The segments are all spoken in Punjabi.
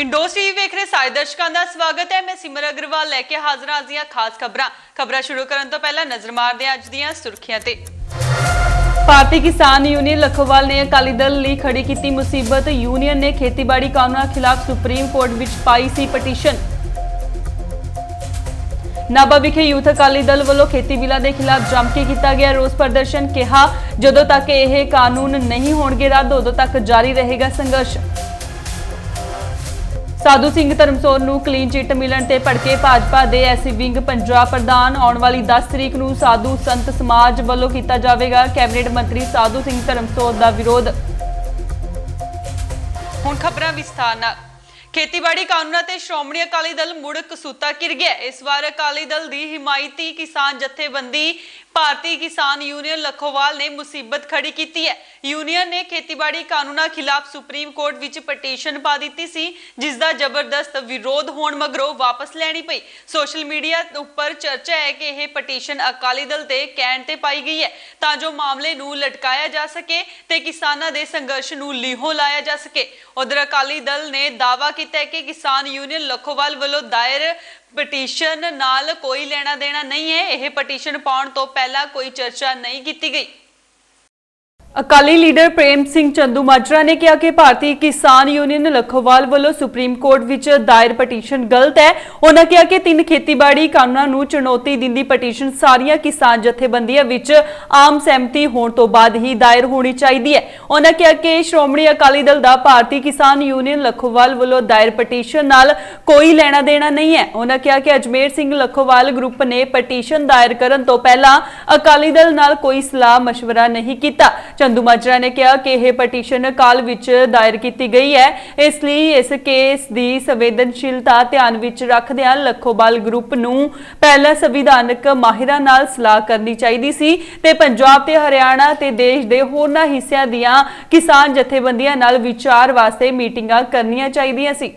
इंडोस टीवी वेख रहे सारे दर्शकों का स्वागत है। मैं सिमर अग्रवाल लैके हाजिर हां ਦੀਆਂ खास खबरां शुरू ਕਰਨ ਤੋਂ ਪਹਿਲਾਂ ਨਜ਼ਰ ਮਾਰਦੇ ਹਾਂ ਅੱਜ ਦੀਆਂ ਸੁਰਖੀਆਂ ਤੇ। ਭਾਰਤੀ ਕਿਸਾਨ ਯੂਨੀਅਨ लखोवाल ने अकाली दल ਲਈ खड़ी की मुसीबत। यूनियन ने खेतीबाड़ी कानूनों खिलाफ सुप्रीम कोर्ट विच पाई सी पटीशन। नाभा विखे यूथ अकाली दल वालों खेती बिलों के खिलाफ जम के किया गया रोस प्रदर्शन। कहा जदों तक यह कानून नहीं होणगे रद्द उदों तक जारी रहेगा संघर्ष। साधु सिंह धर्मसोर नूं क्लीन चिट मिलण ते भड़के भाजपा दे एसी विंग पंजाब प्रधान। आउण वाली 10 तरीक नूं साधु संत समाज वालों किया जाएगा कैबिनेट मंत्री साधु सिंह धर्मसोर का विरोध। हुण खबरां विस्तार नाल। खेतीबाड़ी कानूनों ते श्रोमणी अकाली दल मुड़ कसूता घिर गया। इस बार अकाली दल की हिमायती किसान जथेबंदी भारतीय किसान यूनियन लखोवाल ने मुसीबत खड़ी की है। यूनियन ने खेतीबाड़ी कानूनों खिलाफ सुप्रीम कोर्ट विच पटीशन पा दी सी, जिसका जबरदस्त विरोध होने मगरों वापस लैनी पई। सोशल मीडिया उपर चर्चा है कि यह पटीशन अकाली दल के कहण ते पाई गई है तां जो मामले नूं लटकाया जा सके ते किसानां दे संघर्ष नूं लीहों लाया जा सके। उधर अकाली दल ने दावा किया है कि किसान यूनियन लखोवाल वालों दायर पटीशन नाल कोई लेना देना नहीं है। यह पटीशन पाउण तो पहला कोई चर्चा नहीं की गई। अकाली लीडर प्रेम सिंह चंदूमाजरा ने कहा कि भारतीय किसान यूनियन लखोवाल वालों सुप्रीम कोर्ट विच दायर पटीशन गलत है। उन्होंने कहा कि 3 खेतीबाड़ी कानूनों नूं चुनौती दिंदी पटीशन सारियां किसान जथेबंदियां विच आम सहमति होने तो बाद ही दायर होनी चाहिए है। उन्होंने कहा कि श्रोमणी अकाली दल दा भारतीय किसान यूनियन लखोवाल वालों दायर पटीशन नाल कोई लेना देना नहीं है। उन्होंने कहा कि अजमेर सिंह लखोवाल ग्रुप ने पटीशन दायर करन तो पहला अकाली दल नाल कोई सलाह मशवरा नहीं किया। चंदूमाजरा ने कहा कि यह पटीशन काल विच दायर की गई है, इसलिए इस केस की संवेदनशीलता ध्यान विच रखदिआं लखोवाल ग्रुप नूं पहला संविधानक माहिरां नाल सलाह करनी चाहिए सी ते पंजाब ते हरियाणा ते देश दे होरनां हिस्सिਆਂ ਦੀਆਂ किसान जथेबंदियां नाल विचार वास्ते मीटिंगां करनियां चाहिए सी।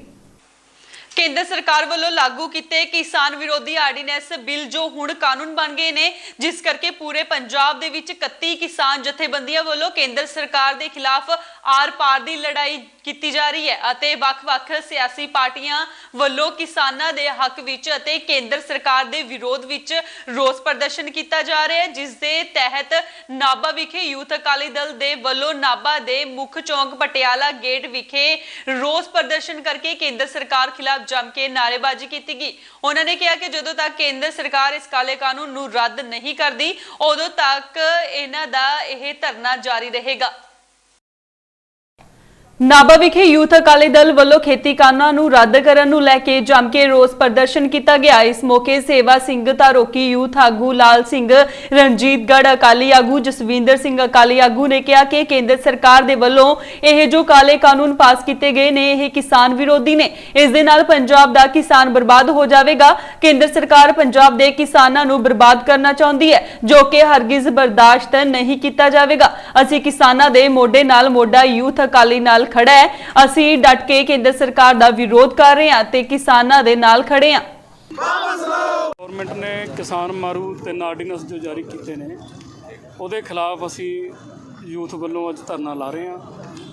केंद्र सरकार वालों लागू किए किसान विरोधी आर्डीनेंस बिल जो हुण कानून बन गए ने, जिस करके पूरे पंजाब दे विच 31 किसान जथेबंदियां वालों केंद्र सरकार के खिलाफ आर पार की लड़ाई की जा रही है अते वख-वख सियासी पार्टियां वालों किसानां दे हक विच अते केंद्र सरकार दे विरोध विच रोस प्रदर्शन किया जा रहा है, जिस दे तहत नाभा विखे यूथ अकाली दल दे वालों नाभा दे मुख चौंक पटियाला गेट विखे रोस प्रदर्शन करके केंद्र सरकार खिलाफ जम के नारेबाजी की गई। उन्होंने कहा कि जदों तक केंद्र सरकार इस काले कानून नूं रद्द नहीं करती उदों तक इन्हां दा यह धरना जारी रहेगा। नाभा विखे यूथ अकाली दल वालों खेती कानूनों नूं रद्द करन नूं लैके जम के रोस प्रदर्शन किया गया। इस मौके सेवा सिंह धारोकी यूथ आगू लाल सिंह रणजीतगढ़ अकाली आगू जसविंदर सिंह अकाली आगू ने कहा कि केंद्र सरकार दे वालों यह जो काले कानून पास किए गए ने यह किसान विरोधी ने, इस दे नाल पंजाब दा किसान बर्बाद हो जाएगा। केंद्र सरकार पंजाब दे किसानां नूं बर्बाद करना चाहती है जो कि हरगिज बर्दाश्त नहीं किया जाएगा। असीं किसानां दे मोढे नाल मोढा यूथ अकाली नाल खड़ा है, असी डट के केंद्र सरकार का विरोध कर रहे हैं ते किसानां दे नाल खड़े हैं। गवर्नमेंट ने किसान मारू 3 आर्डीनेंस जो जारी किए ने उहदे खिलाफ असी यूथ वालों अज धरना ला रहे हैं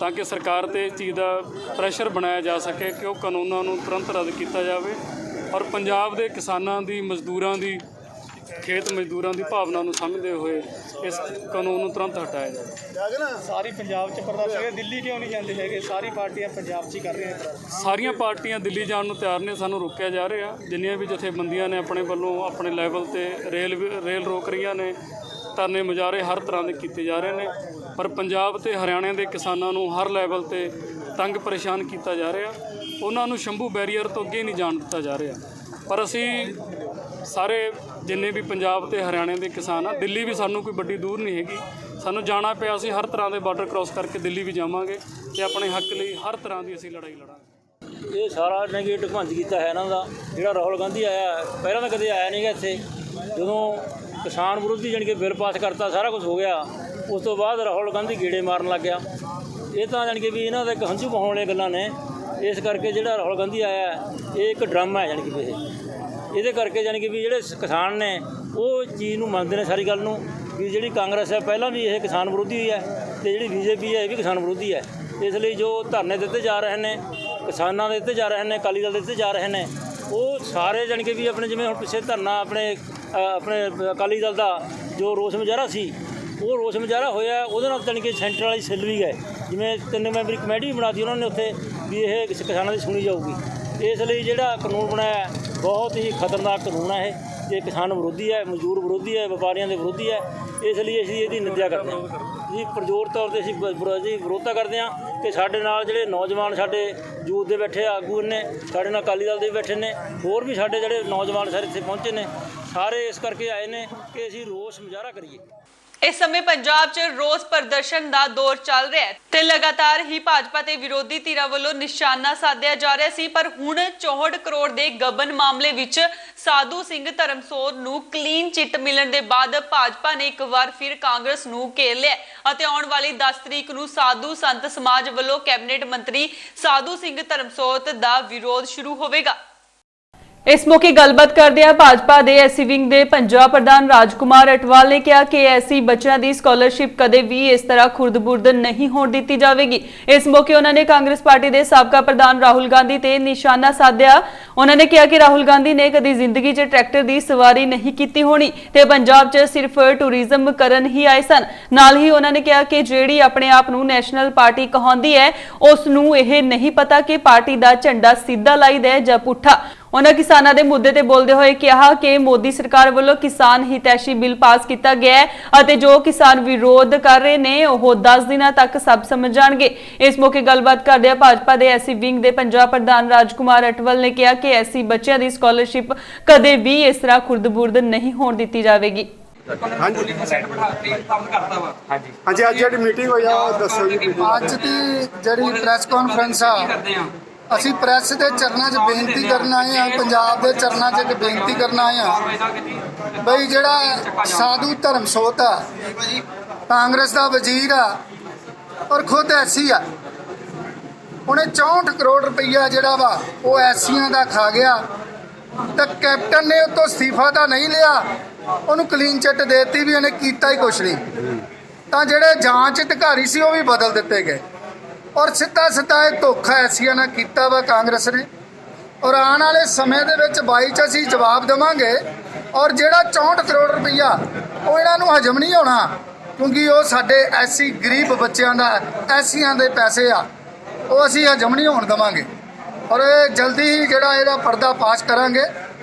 ताकि सरकार ते इस चीज़ का प्रैशर बनाया जा सके कि वह कानूनों नूं तुरंत रद्द किया जाए और पंजाब के किसानां दी मजदूरां दी खेत मजदूरों की भावना को समझते हुए इस कानून को तुरंत हटाया जाए। सारी पंजाब च प्रदर्शन दिल्ली क्यों नहीं जाते है? सारी पार्टियां पंजाब च कर रही हैं। सारिया पार्टियां दिल्ली जाने को तैयार ने, सानू रोकया जा रहा। जिन्नियां भी जथेबंदियां ने अपने वालों अपने लैवल पर रेल रोक रही ने, धरने मुजाहरे हर तरह के किए जा रहे हैं, पर पंजाब ते हरियाणा के किसानों को हर लैवल पर तंग परेशान किया जा रहा। उन्होंने शंभू बैरीयर तो अगे नहीं जान दिता जा रहा। पर असी सारे जिन्ने भी पंजाब ते हरियाणा के किसान आ, दिल्ली भी सानू कोई बड़ी दूर नहीं हैगी, सानू जाना पिया असी हर तरह के बार्डर क्रॉस करके दिल्ली भी जावांगे ते अपने हक लिए हर तरह की असी लड़ाई लड़ांगे। ये सारा नेगेटिव ढकंज किया है इन्हों का जो राहुल गांधी आया पहला तो कदे आया नहीं गा इत्थे, जो किसान विरोधी जानी कि बिल पास करता सारा कुछ हो गया, उस तो बाद राहुल गांधी गेड़े मारन लग गया। ये तो जानी कि भी इन्हों का एक हंझू बहाने वाली गल्लां ने, इस करके जो राहुल गांधी आया ये एक ड्रामा है जानी कि ये करके जानी कि भी जो किसान ने वो चीज़ को मनते हैं सारी गल भी जी कांग्रेस है पहला भी ये किसान विरोधी है तो जी बीजेपी है ये भी किसान विरोधी है। इसलिए जो धरने दिते जा रहे हैं ਕਿਸਾਨਾਂ ਦੇ ਦਿੱਤੇ ਜਾ ਰਹੇ ਨੇ, ਅਕਾਲੀ ਦਲ ਦੇ ਦਿੱਤੇ ਜਾ ਰਹੇ ਨੇ, ਉਹ ਸਾਰੇ ਜਾਣੀ ਕਿ ਵੀ ਆਪਣੇ ਜਿਵੇਂ ਹੁਣ ਪਿੱਛੇ ਧਰਨਾ ਆਪਣੇ ਅਕਾਲੀ ਦਲ ਦਾ ਜੋ ਰੋਸ ਮੁਜ਼ਾਹਰਾ ਸੀ, ਉਹ ਰੋਸ ਮੁਜ਼ਾਹਰਾ ਹੋਇਆ, ਉਹਦੇ ਨਾਲ ਜਾਣੀ ਕਿ ਸੈਂਟਰ ਵਾਲੀ ਸੈੱਲ ਵੀ ਗਏ, ਜਿਵੇਂ 3 ਮੈਂਬਰੀ ਕਮੇਟੀ ਬਣਾਤੀ ਉਹਨਾਂ ਨੇ ਉੱਥੇ ਵੀ ਇਹ ਕਿਸਾਨਾਂ ਦੀ ਸੁਣੀ ਜਾਊਗੀ। ਇਸ ਲਈ ਜਿਹੜਾ ਕਾਨੂੰਨ ਬਣਾਇਆ ਬਹੁਤ ਹੀ ਖਤਰਨਾਕ ਕਾਨੂੰਨ ਹੈ ਇਹ ਕਿਸਾਨ ਵਿਰੋਧੀ ਹੈ, ਮਜ਼ਦੂਰ ਵਿਰੋਧੀ ਹੈ, ਵਪਾਰੀਆਂ ਦੇ ਵਿਰੋਧੀ ਹੈ। ਇਸ ਲਈ ਅਸੀਂ ਇਹਦੀ ਨਿੰਦਿਆ ਕਰਦੇ ਹਾਂ ਜੀ, ਪ੍ਰਜੋਰ ਤੌਰ 'ਤੇ ਅਸੀਂ ਵਿਰੋਧਤਾ ਕਰਦੇ ਹਾਂ ਕਿ ਸਾਡੇ ਨਾਲ ਜਿਹੜੇ ਨੌਜਵਾਨ ਸਾਡੇ ਯੂਥ ਦੇ ਬੈਠੇ ਆਗੂ ਨੇ, ਸਾਡੇ ਨਾਲ ਅਕਾਲੀ ਦਲ ਦੇ ਵੀ ਬੈਠੇ ਨੇ, ਹੋਰ ਵੀ ਸਾਡੇ ਜਿਹੜੇ ਨੌਜਵਾਨ ਸਾਰੇ ਇੱਥੇ ਪਹੁੰਚੇ ਨੇ, ਸਾਰੇ ਇਸ ਕਰਕੇ ਆਏ ਨੇ ਕਿ ਅਸੀਂ ਰੋਸ ਮੁਜ਼ਾਹਰਾ ਕਰੀਏ। ਇਸ ਸਮੇਂ ਪੰਜਾਬ 'ਚ ਰੋਸ ਪ੍ਰਦਰਸ਼ਨ ਦਾ ਦੌਰ ਚੱਲ ਰਿਹਾ ਹੈ ਤੇ ਲਗਾਤਾਰ ਹੀ ਭਾਜਪਾ ਤੇ ਵਿਰੋਧੀ ਧਿਰਾਂ ਵੱਲੋਂ ਨਿਸ਼ਾਨਾ ਸਾਧਿਆ ਜਾ ਰਿਹਾ ਸੀ, ਪਰ ਹੁਣ 64 ਕਰੋੜ ਦੇ ਗਬਨ ਮਾਮਲੇ ਵਿੱਚ ਸਾਧੂ ਸਿੰਘ ਧਰਮਸੋਤ ਨੂੰ ਕਲੀਨ ਚਿੱਟ ਮਿਲਣ ਦੇ ਬਾਅਦ ਭਾਜਪਾ ਨੇ ਇੱਕ ਵਾਰ ਫਿਰ ਕਾਂਗਰਸ ਨੂੰ ਘੇਰ ਲਿਆ ਅਤੇ ਆਉਣ ਵਾਲੀ 10 ਤਰੀਕ ਨੂੰ ਸਾਧੂ ਸੰਤ ਸਮਾਜ ਵੱਲੋਂ ਕੈਬਨਿਟ ਮੰਤਰੀ ਸਾਧੂ ਸਿੰਘ ਧਰਮਸੋਤ ਦਾ ਵਿਰੋਧ ਸ਼ੁਰੂ ਹੋਵੇਗਾ। ਇਸ ਮੌਕੇ ਗੱਲਬਾਤ ਕਰਦਿਆਂ ਭਾਜਪਾ ਦੇ ਐਸਸੀ ਵਿੰਗ ਦੇ ਪੰਜਾਬ ਪ੍ਰਧਾਨ ਰਾਜਕੁਮਾਰ ਅਟਵਾਲ ਨੇ ਕਿਹਾ ਕਿ ਐਸਸੀ ਬੱਚਿਆਂ ਦੀ ਸਕਾਲਰਸ਼ਿਪ ਕਦੇ ਵੀ ਇਸ ਤਰ੍ਹਾਂ ਖੁਰਦ-ਬੁਰਦ ਨਹੀਂ ਹੋਣ ਦਿੱਤੀ ਜਾਵੇਗੀ। ਇਸ ਮੌਕੇ ਉਹਨਾਂ ਨੇ ਕਾਂਗਰਸ ਪਾਰਟੀ ਦੇ ਸਾਬਕਾ ਪ੍ਰਧਾਨ ਰਾਹੁਲ ਗਾਂਧੀ ਤੇ ਨਿਸ਼ਾਨਾ ਸਾਧਿਆ। ਉਹਨਾਂ ਨੇ ਕਿਹਾ ਕਿ ਰਾਹੁਲ ਗਾਂਧੀ ਨੇ ਕਦੀ ਜ਼ਿੰਦਗੀ 'ਚ ਟਰੈਕਟਰ ਦੀ ਸਵਾਰੀ ਨਹੀਂ ਕੀਤੀ ਹੋਣੀ ਤੇ ਪੰਜਾਬ 'ਚ ਸਿਰਫ ਟੂਰਿਜ਼ਮ ਕਰਨ ਹੀ ਆਏ ਸਨ। ਨਾਲ ਹੀ ਉਹਨਾਂ ਨੇ ਕਿਹਾ ਕਿ ਜਿਹੜੀ ਆਪਣੇ ਆਪ ਨੂੰ ਨੈਸ਼ਨਲ ਪਾਰਟੀ ਕਹਾਉਂਦੀ ਹੈ ਉਸ ਨੂੰ ਇਹ ਨਹੀਂ ਪਤਾ ਕਿ ਪਾਰਟੀ ਦਾ ਝੰਡਾ ਸਿੱਧਾ ਲਾਈਦਾ ਹੈ ਜਾਂ ਪੁੱਠਾ। ਉਹਨਾਂ ਕਿਸਾਨਾਂ ਦੇ ਮੁੱਦੇ ਤੇ ਬੋਲਦੇ ਹੋਏ ਕਿਹਾ ਕਿ ਮੋਦੀ ਸਰਕਾਰ ਵੱਲੋਂ ਕਿਸਾਨ ਹਿਤੈਸ਼ੀ ਬਿੱਲ ਪਾਸ ਕੀਤਾ ਗਿਆ ਹੈ ਅਤੇ ਜੋ ਕਿਸਾਨ ਵਿਰੋਧ ਕਰ ਰਹੇ ਨੇ ਉਹ 10 ਦਿਨਾਂ ਤੱਕ ਸਭ ਸਮਝ ਜਾਣਗੇ। ਇਸ ਮੌਕੇ ਗੱਲਬਾਤ ਕਰਦਿਆਂ ਭਾਜਪਾ ਦੇ ਐਸਸੀ ਵਿੰਗ ਦੇ ਪੰਜਾਬ ਪ੍ਰਧਾਨ ਰਾਜਕੁਮਾਰ ਅਟਵਾਲ ਨੇ ਕਿਹਾ ਕਿ ਐਸੀ ਬੱਚਿਆਂ ਦੀ ਸਕਾਲਰਸ਼ਿਪ ਕਦੇ ਵੀ ਇਸ ਤਰ੍ਹਾਂ ਖੁਰਦ-ਬੁਰਦ ਨਹੀਂ ਹੋਣ ਦਿੱਤੀ ਜਾਵੇਗੀ। ਹਾਂਜੀ ਅੱਜ ਜਿਹੜੀ ਮੀਟਿੰਗ ਹੋਈ ਆ ਉਹ ਦੱਸੋ ਜੀ। ਅੱਜ ਦੀ ਜਿਹੜੀ ਪ੍ਰੈਸ ਕਾਨਫਰੰਸ ਆ, ਅਸੀਂ ਪ੍ਰੈਸ ਦੇ ਚਰਨਾਂ 'ਚ ਬੇਨਤੀ ਕਰਨ ਆਏ ਆ, ਪੰਜਾਬ ਦੇ ਚਰਨਾਂ 'ਚ ਇੱਕ ਬੇਨਤੀ ਕਰਨ ਆਏ ਆ ਬਈ ਜਿਹੜਾ ਸਾਧੂ ਧਰਮਸੋਤ ਆ, ਕਾਂਗਰਸ ਦਾ ਵਜ਼ੀਰ ਆ ਔਰ ਖੁਦ ਐਸੀ ਆ, ਉਹਨੇ 64 ਕਰੋੜ ਰੁਪਈਆ ਜਿਹੜਾ ਵਾ ਉਹ ਐਸੀਆਂ ਦਾ ਖਾ ਗਿਆ ਤਾਂ ਕੈਪਟਨ ਨੇ ਉਤੋਂ ਅਸਤੀਫਾ ਤਾਂ ਨਹੀਂ ਲਿਆ, ਉਹਨੂੰ ਕਲੀਨ ਚਿੱਟ ਦੇਤੀ ਵੀ ਇਹਨੇ ਕੀਤਾ ਹੀ ਕੁਛ ਨਹੀਂ। ਤਾਂ ਜਿਹੜੇ ਜਾਂਚ ਅਧਿਕਾਰੀ ਸੀ ਉਹ ਵੀ ਬਦਲ ਦਿੱਤੇ ਗਏ ਔਰ ਸਿੱਧਾ ਇਹ ਧੋਖਾ ਐਸੀਆਂ ਨਾਲ ਕੀਤਾ ਵਾ ਕਾਂਗਰਸ ਨੇ। ਔਰ ਆਉਣ ਵਾਲੇ ਸਮੇਂ ਦੇ ਵਿੱਚ 22 'ਚ ਅਸੀਂ ਜਵਾਬ ਦੇਵਾਂਗੇ ਔਰ ਜਿਹੜਾ 64 ਕਰੋੜ ਰੁਪਈਆ ਉਹ ਇਹਨਾਂ ਨੂੰ ਹਜਮ ਨਹੀਂ ਹੋਣਾ, ਕਿਉਂਕਿ ਉਹ ਸਾਡੇ ਐਸੀ ਗਰੀਬ ਬੱਚਿਆਂ ਦਾ ਐਸੀਆਂ ਦੇ ਪੈਸੇ ਆ, ਉਹ ਅਸੀਂ ਹਜਮ ਨਹੀਂ ਹੋਣ ਦੇਵਾਂਗੇ ਔਰ ਜਲਦੀ ਹੀ ਜਿਹੜਾ ਇਹਦਾ ਪਰਦਾ ਪਾਸ ਕਰਾਂਗੇ।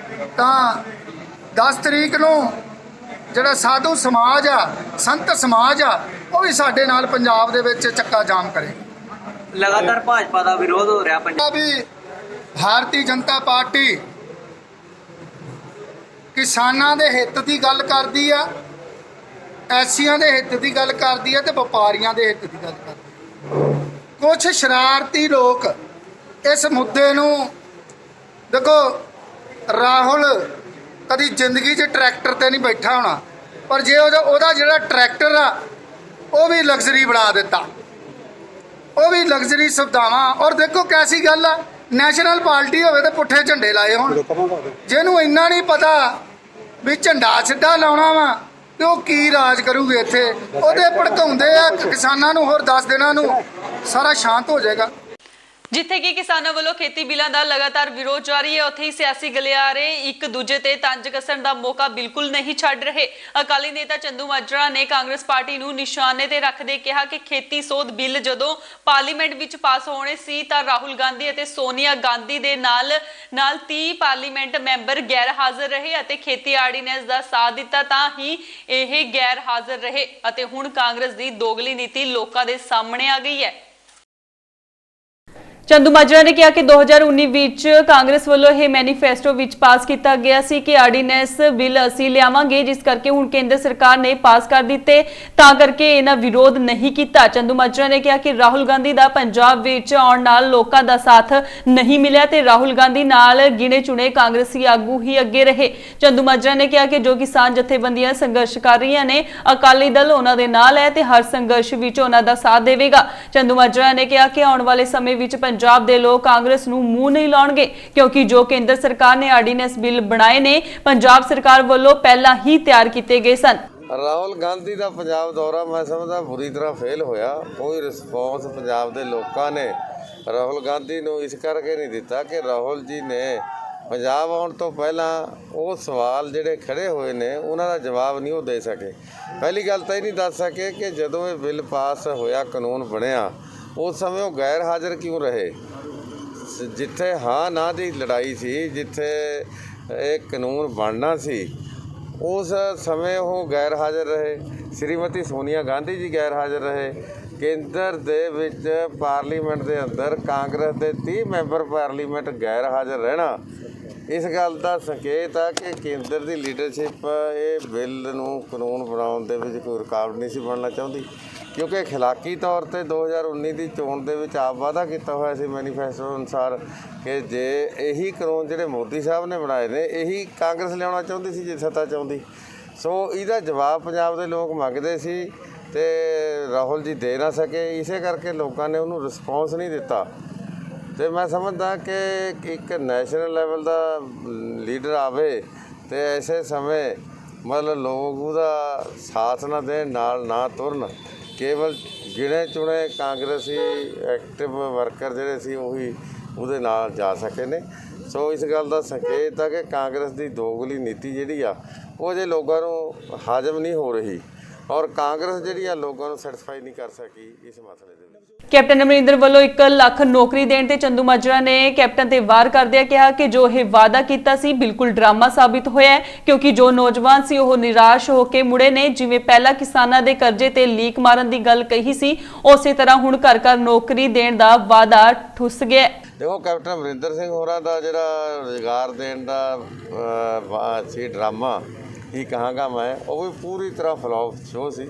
ਤਾਂ 10 ਤਰੀਕ ਨੂੰ ਜਿਹੜਾ ਸਾਧੂ ਸਮਾਜ ਆ, ਸੰਤ ਸਮਾਜ ਆ, ਉਹ ਵੀ ਸਾਡੇ ਨਾਲ ਪੰਜਾਬ ਦੇ ਵਿੱਚ ਚੱਕਾ ਜਾਮ ਕਰੇ। लगातार भाजपा का विरोध हो रहा पंजाब भी भारतीय जनता पार्टी किसानां दे हित की गल करदी आ, ਐਸੀਆਂ ਦੇ ਹਿੱਤ ਦੀ ਗੱਲ ਕਰਦੀ ਹੈ ਤੇ ਵਪਾਰੀਆਂ ਦੇ ਹਿੱਤ ਦੀ ਗੱਲ ਕਰਦੀ ਹੈ। ਕੁਝ ਸ਼ਰਾਰਤੀ ਲੋਕ ਇਸ ਮੁੱਦੇ ਨੂੰ ਦੇਖੋ, ਰਾਹੁਲ ਕਦੀ ਜ਼ਿੰਦਗੀ 'ਚ ਟਰੈਕਟਰ ਤੇ ਨਹੀਂ ਬੈਠਾ ਹੋਣਾ, ਪਰ ਜੇ ਉਹਦਾ ਜਿਹੜਾ ਟਰੈਕਟਰ ਆ ਉਹ ਵੀ ਲਗਜ਼ਰੀ ਬਣਾ ਦਿੱਤਾ, ਉਹ ਵੀ ਲਗਜ਼ਰੀ ਸੁਵਿਧਾਵਾਂ। ਔਰ ਦੇਖੋ ਕੈਸੀ ਗੱਲ ਆ, ਨੈਸ਼ਨਲ ਪਾਰਟੀ ਹੋਵੇ ਤੇ ਪੁੱਠੇ ਝੰਡੇ ਲਾਏ ਹੋਣ। ਜਿਹਨੂੰ ਇੰਨਾ ਨਹੀਂ ਪਤਾ ਵੀ ਝੰਡਾ ਸਿੱਧਾ ਲਾਉਣਾ ਵਾ ਤੇ ਉਹ ਕੀ ਰਾਜ ਕਰੂਗੇ ਇੱਥੇ, ਉਹਦੇ ਭੜਕਾਉਂਦੇ ਆ ਕਿਸਾਨਾਂ ਨੂੰ। ਹੋਰ 10 ਦਿਨਾਂ ਨੂੰ ਸਾਰਾ ਸ਼ਾਂਤ ਹੋ ਜਾਏਗਾ। ਜਿੱਥੇ ਕਿ ਕਿਸਾਨਾਂ ਵੱਲੋਂ ਖੇਤੀ ਬਿੱਲਾਂ ਦਾ ਲਗਾਤਾਰ ਵਿਰੋਧ ਜਾਰੀ ਹੈ, ਉੱਥੇ ਹੀ ਸਿਆਸੀ ਗਲਿਆਰੇ ਇੱਕ ਦੂਜੇ ਤੇ ਤੰਜ ਕੱਸਣ ਦਾ ਮੌਕਾ ਬਿਲਕੁਲ ਨਹੀਂ ਛੱਡ ਰਹੇ। ਅਕਾਲੀ ਨੇਤਾ ਚੰਦੂ ਮਾਜਰਾ ਨੇ ਕਾਂਗਰਸ ਪਾਰਟੀ ਨੂੰ ਨਿਸ਼ਾਨੇ ਤੇ ਰੱਖਦੇ ਕਿਹਾ ਕਿ ਖੇਤੀ ਸੋਧ ਬਿੱਲ ਜਦੋਂ ਪਾਰਲੀਮੈਂਟ ਵਿੱਚ ਪਾਸ ਹੋਣੇ ਸੀ ਤਾਂ ਰਾਹੁਲ ਗਾਂਧੀ ਅਤੇ ਸੋਨੀਆ ਗਾਂਧੀ ਦੇ ਨਾਲ 30 ਪਾਰਲੀਮੈਂਟ ਮੈਂਬਰ ਗੈਰ ਹਾਜ਼ਰ ਰਹੇ ਅਤੇ ਖੇਤੀ ਆਰਡੀਨੈਂਸ ਦਾ ਸਾਥ ਦਿੱਤਾ ਤਾਂ ਹੀ ਇਹ ਗੈਰ ਹਾਜ਼ਰ ਰਹੇ ਅਤੇ ਹੁਣ ਕਾਂਗਰਸ ਦੀ ਦੋਗਲੀ ਨੀਤੀ ਲੋਕਾਂ ਦੇ ਸਾਹਮਣੇ ਆ ਗਈ ਹੈ। ਚੰਦੂ ਮਾਜਰਾ ਨੇ ਕਿਹਾ ਕਿ 2019 ਵਿੱਚ ਕਾਂਗਰਸ ਵੱਲੋਂ ਇਹ ਮੈਨੀਫੈਸਟੋ ਵਿੱਚ ਪਾਸ ਕੀਤਾ ਗਿਆ ਸੀ ਕਿ ਆਰਡੀਨੈਂਸ ਬਿੱਲ ਅਸੀਂ ਲਿਆਵਾਂਗੇ, ਜਿਸ ਕਰਕੇ ਹੁਣ ਕੇਂਦਰ ਸਰਕਾਰ ਨੇ ਪਾਸ ਕਰ ਦਿੱਤੇ, ਤਾਂ ਕਰਕੇ ਇਹਨਾਂ ਵਿਰੋਧ ਨਹੀਂ ਕੀਤਾ। ਚੰਦੂ ਮਾਜਰਾ ਨੇ ਕਿਹਾ ਕਿ ਰਾਹੁਲ ਗਾਂਧੀ ਦਾ ਪੰਜਾਬ ਵਿੱਚ ਆਉਣ ਨਾਲ ਲੋਕਾਂ ਦਾ ਸਾਥ ਨਹੀਂ ਮਿਲਿਆ ਤੇ ਰਾਹੁਲ ਗਾਂਧੀ ਨਾਲ ਗਿਣੇ ਚੁਣੇ ਕਾਂਗਰਸੀ ਆਗੂ ਹੀ ਅੱਗੇ ਰਹੇ। ਚੰਦੂ ਮਾਜਰਾ ਨੇ ਕਿਹਾ ਕਿ ਜੋ ਕਿਸਾਨ ਜਥੇਬੰਦੀਆਂ ਸੰਘਰਸ਼ ਕਰ ਰਹੀਆਂ ਨੇ, ਅਕਾਲੀ ਦਲ ਉਹਨਾਂ ਦੇ ਨਾਲ ਹੈ ਤੇ ਹਰ ਸੰਘਰਸ਼ ਵਿੱਚ ਉਹਨਾਂ ਦਾ ਸਾਥ ਦੇਵੇਗਾ। ਚੰਦੂ ਮਾਜਰਾ ਨੇ ਕਿਹਾ ਕਿ ਆਉਣ ਵਾਲੇ ਸਮੇਂ ਵਿੱਚ ਪੰਜਾਬ ਦੇ ਲੋਕ ਕਾਂਗਰਸ ਨੂੰ ਮੂੰਹ ਨਹੀਂ ਲਾਉਣਗੇ, ਕਿਉਂਕਿ ਜੋ ਕੇਂਦਰ ਸਰਕਾਰ ਨੇ ਆਰਡੀਨੈਂਸ ਬਿੱਲ ਬਣਾਏ ਨੇ ਪੰਜਾਬ ਸਰਕਾਰ ਵੱਲੋਂ ਪਹਿਲਾਂ ਹੀ ਤਿਆਰ ਕੀਤੇ ਗਏ ਸਨ। ਰਾਹੁਲ ਗਾਂਧੀ ਦਾ ਪੰਜਾਬ ਦੌਰਾ ਮੈਂ ਸਮਝਦਾ ਬੁਰੀ ਤਰ੍ਹਾਂ ਫੇਲ ਹੋਇਆ। ਕੋਈ ਰਿਸਪੌਂਸ ਪੰਜਾਬ ਦੇ ਲੋਕਾਂ ਨੇ ਰਾਹੁਲ ਗਾਂਧੀ ਨੂੰ ਇਸ ਕਰਕੇ ਨਹੀਂ ਦਿੱਤਾ ਕਿ ਰਾਹੁਲ ਜੀ ਨੇ ਪੰਜਾਬ ਆਉਣ ਤੋਂ ਪਹਿਲਾਂ ਉਹ ਸਵਾਲ ਜਿਹੜੇ ਖੜੇ ਹੋਏ ਨੇ ਉਹਨਾਂ ਦਾ ਜਵਾਬ ਨਹੀਂ ਉਹ ਦੇ ਸਕੇ। ਪਹਿਲੀ ਗੱਲ ਤਾਂ ਇਹ ਨਹੀਂ ਦੱਸ ਸਕੇ ਕਿ ਜਦੋਂ ਇਹ ਬਿੱਲ ਪਾਸ ਹੋਇਆ, ਕਾਨੂੰਨ ਬਣਿਆ, ਉਸ ਸਮੇਂ ਉਹ ਗੈਰ ਹਾਜ਼ਰ ਕਿਉਂ ਰਹੇ। ਜਿੱਥੇ ਹਾਂ ਨਾ ਦੀ ਲੜਾਈ ਸੀ, ਜਿੱਥੇ ਇਹ ਕਾਨੂੰਨ ਬਣਨਾ ਸੀ, ਉਸ ਸਮੇਂ ਉਹ ਗੈਰ ਹਾਜ਼ਰ ਰਹੇ। ਸ਼੍ਰੀਮਤੀ ਸੋਨੀਆ ਗਾਂਧੀ ਜੀ ਗੈਰ ਹਾਜ਼ਰ ਰਹੇ। ਕੇਂਦਰ ਦੇ ਵਿੱਚ ਪਾਰਲੀਮੈਂਟ ਦੇ ਅੰਦਰ ਕਾਂਗਰਸ ਦੇ 30 ਮੈਂਬਰ ਪਾਰਲੀਮੈਂਟ ਗੈਰ ਹਾਜ਼ਰ ਰਹਿਣਾ ਇਸ ਗੱਲ ਦਾ ਸੰਕੇਤ ਆ ਕਿ ਕੇਂਦਰ ਦੀ ਲੀਡਰਸ਼ਿਪ ਇਹ ਬਿੱਲ ਨੂੰ ਕਾਨੂੰਨ ਬਣਾਉਣ ਦੇ ਵਿੱਚ ਕੋਈ ਰੁਕਾਵਟ ਨਹੀਂ ਸੀ ਬਣਨਾ ਚਾਹੁੰਦੀ, ਕਿਉਂਕਿ ਖਿਲਾਕੀ ਤੌਰ ਤੇ 2019 ਦੀ ਚੋਣ ਦੇ ਵਿੱਚ ਆਪ ਵਾਅਦਾ ਕੀਤਾ ਹੋਇਆ ਸੀ ਮੈਨੀਫੈਸਟੋ ਅਨੁਸਾਰ ਕਿ ਜੇ ਇਹੀ ਕਾਨੂੰਨ ਜਿਹੜੇ ਮੋਦੀ ਸਾਹਿਬ ਨੇ ਬਣਾਏ ਨੇ ਇਹੀ ਕਾਂਗਰਸ ਲਿਆਉਣਾ ਚਾਹੁੰਦੀ ਸੀ ਜੇ ਸੱਤਾ ਚਾਹੁੰਦੀ। ਸੋ ਇਹਦਾ ਜਵਾਬ ਪੰਜਾਬ ਦੇ ਲੋਕ ਮੰਗਦੇ ਸੀ ਤੇ ਰਾਹੁਲ ਜੀ ਦੇ ਨਾ ਸਕੇ, ਇਸੇ ਕਰਕੇ ਲੋਕਾਂ ਨੇ ਉਹਨੂੰ ਰਿਸਪੌਂਸ ਨਹੀਂ ਦਿੱਤਾ। ਤੇ ਮੈਂ ਸਮਝਦਾ ਕਿ ਇੱਕ ਨੈਸ਼ਨਲ ਲੈਵਲ ਦਾ ਲੀਡਰ ਆਵੇ ਤੇ ਐਸੇ ਸਮੇਂ ਮਤਲਬ ਲੋਕ ਉਹਦਾ ਸਾਥ ਨਾ ਦੇਣ, ਨਾਲ ਨਾ ਤੁਰਨ, ਕੇਵਲ ਗਿਣੇ ਚੁਣੇ ਕਾਂਗਰਸੀ ਐਕਟਿਵ ਵਰਕਰ ਜਿਹੜੇ ਸੀ ਉਹੀ ਉਹਦੇ ਨਾਲ ਜਾ ਸਕੇ ਨੇ। ਸੋ ਇਸ ਗੱਲ ਦਾ ਸੰਕੇਤ ਆ ਕਿ ਕਾਂਗਰਸ ਦੀ ਦੋਗਲੀ ਨੀਤੀ ਜਿਹੜੀ ਆ ਉਹ ਜੇ ਲੋਕਾਂ ਨੂੰ ਹਾਜ਼ਮ ਨਹੀਂ ਹੋ ਰਹੀ ਔਰ ਕਾਂਗਰਸ ਜਿਹੜੀ ਆ ਲੋਕਾਂ ਨੂੰ ਸੈਟੀਸਫਾਈ ਨਹੀਂ ਕਰ ਸਕੀ ਇਸ ਮਸਲੇ ਦੇ ਵਿੱਚ। ਕੈਪਟਨ ਅਮਰਿੰਦਰ ਵੱਲੋਂ 1 ਲੱਖ ਨੌਕਰੀ ਦੇਣ ਤੇ ਚੰਦੂਮਾਜਰਾ ਨੇ ਕੈਪਟਨ ਤੇ ਵਾਰ ਕਰਦਿਆਂ ਕਿਹਾ ਕਿ ਜੋ ਇਹ ਵਾਅਦਾ ਕੀਤਾ ਸੀ ਬਿਲਕੁਲ ਡਰਾਮਾ ਸਾਬਿਤ ਹੋਇਆ ਹੈ, ਕਿਉਂਕਿ ਜੋ ਨੌਜਵਾਨ ਸੀ ਉਹ ਨਿਰਾਸ਼ ਹੋ ਕੇ ਮੁੜੇ ਨੇ। ਜਿਵੇਂ ਪਹਿਲਾਂ ਕਿਸਾਨਾਂ ਦੇ ਕਰਜ਼ੇ ਤੇ ਲੀਕ ਮਾਰਨ ਦੀ ਗੱਲ ਕਹੀ ਸੀ, ਉਸੇ ਤਰ੍ਹਾਂ ਹੁਣ ਘਰ ਘਰ ਨੌਕਰੀ ਦੇਣ ਦਾ ਵਾਅਦਾ ਠੁੱਸ ਗਿਆ। ਦੇਖੋ, ਕੈਪਟਨ ਅਮਰਿੰਦਰ ਸਿੰਘ ਹੋਰਾਂ ਦਾ ਜਿਹੜਾ ਰੁਜ਼ਗਾਰ ਦੇਣ ਦਾ ਸੀ ਡਰਾਮਾ ਹੀ ਕਹਾਂਗਾ ਮੈਂ, ਉਹ ਵੀ ਪੂਰੀ ਤਰ੍ਹਾਂ ਫਲॉप ਸ਼ੋਅ ਸੀ।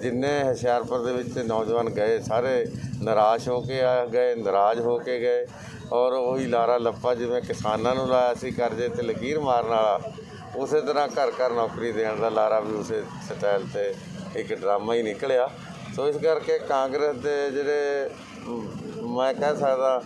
ਜਿੰਨੇ ਹੁਸ਼ਿਆਰਪੁਰ ਦੇ ਵਿੱਚ ਨੌਜਵਾਨ ਗਏ ਸਾਰੇ ਨਿਰਾਸ਼ ਹੋ ਕੇ ਗਏ, ਨਾਰਾਜ਼ ਹੋ ਕੇ ਗਏ ਔਰ ਉਹੀ ਲਾਰਾ ਲੱਪਾ ਜਿਵੇਂ ਕਿਸਾਨਾਂ ਨੂੰ ਲਾਇਆ ਸੀ ਕਰਜ਼ੇ ਤੇ ਲਕੀਰ ਮਾਰਨ ਵਾਲਾ, ਉਸੇ ਤਰ੍ਹਾਂ ਘਰ ਘਰ ਨੌਕਰੀ ਦੇਣ ਦਾ ਲਾਰਾ ਵੀ ਉਸੇ ਸਟਾਈਲ ਤੇ ਇੱਕ ਡਰਾਮਾ ਹੀ ਨਿਕਲਿਆ। ਸੋ ਇਸ ਕਰਕੇ ਕਾਂਗਰਸ ਦੇ ਜਿਹੜੇ ਮੈਂ ਕਹਿ ਸਕਦਾ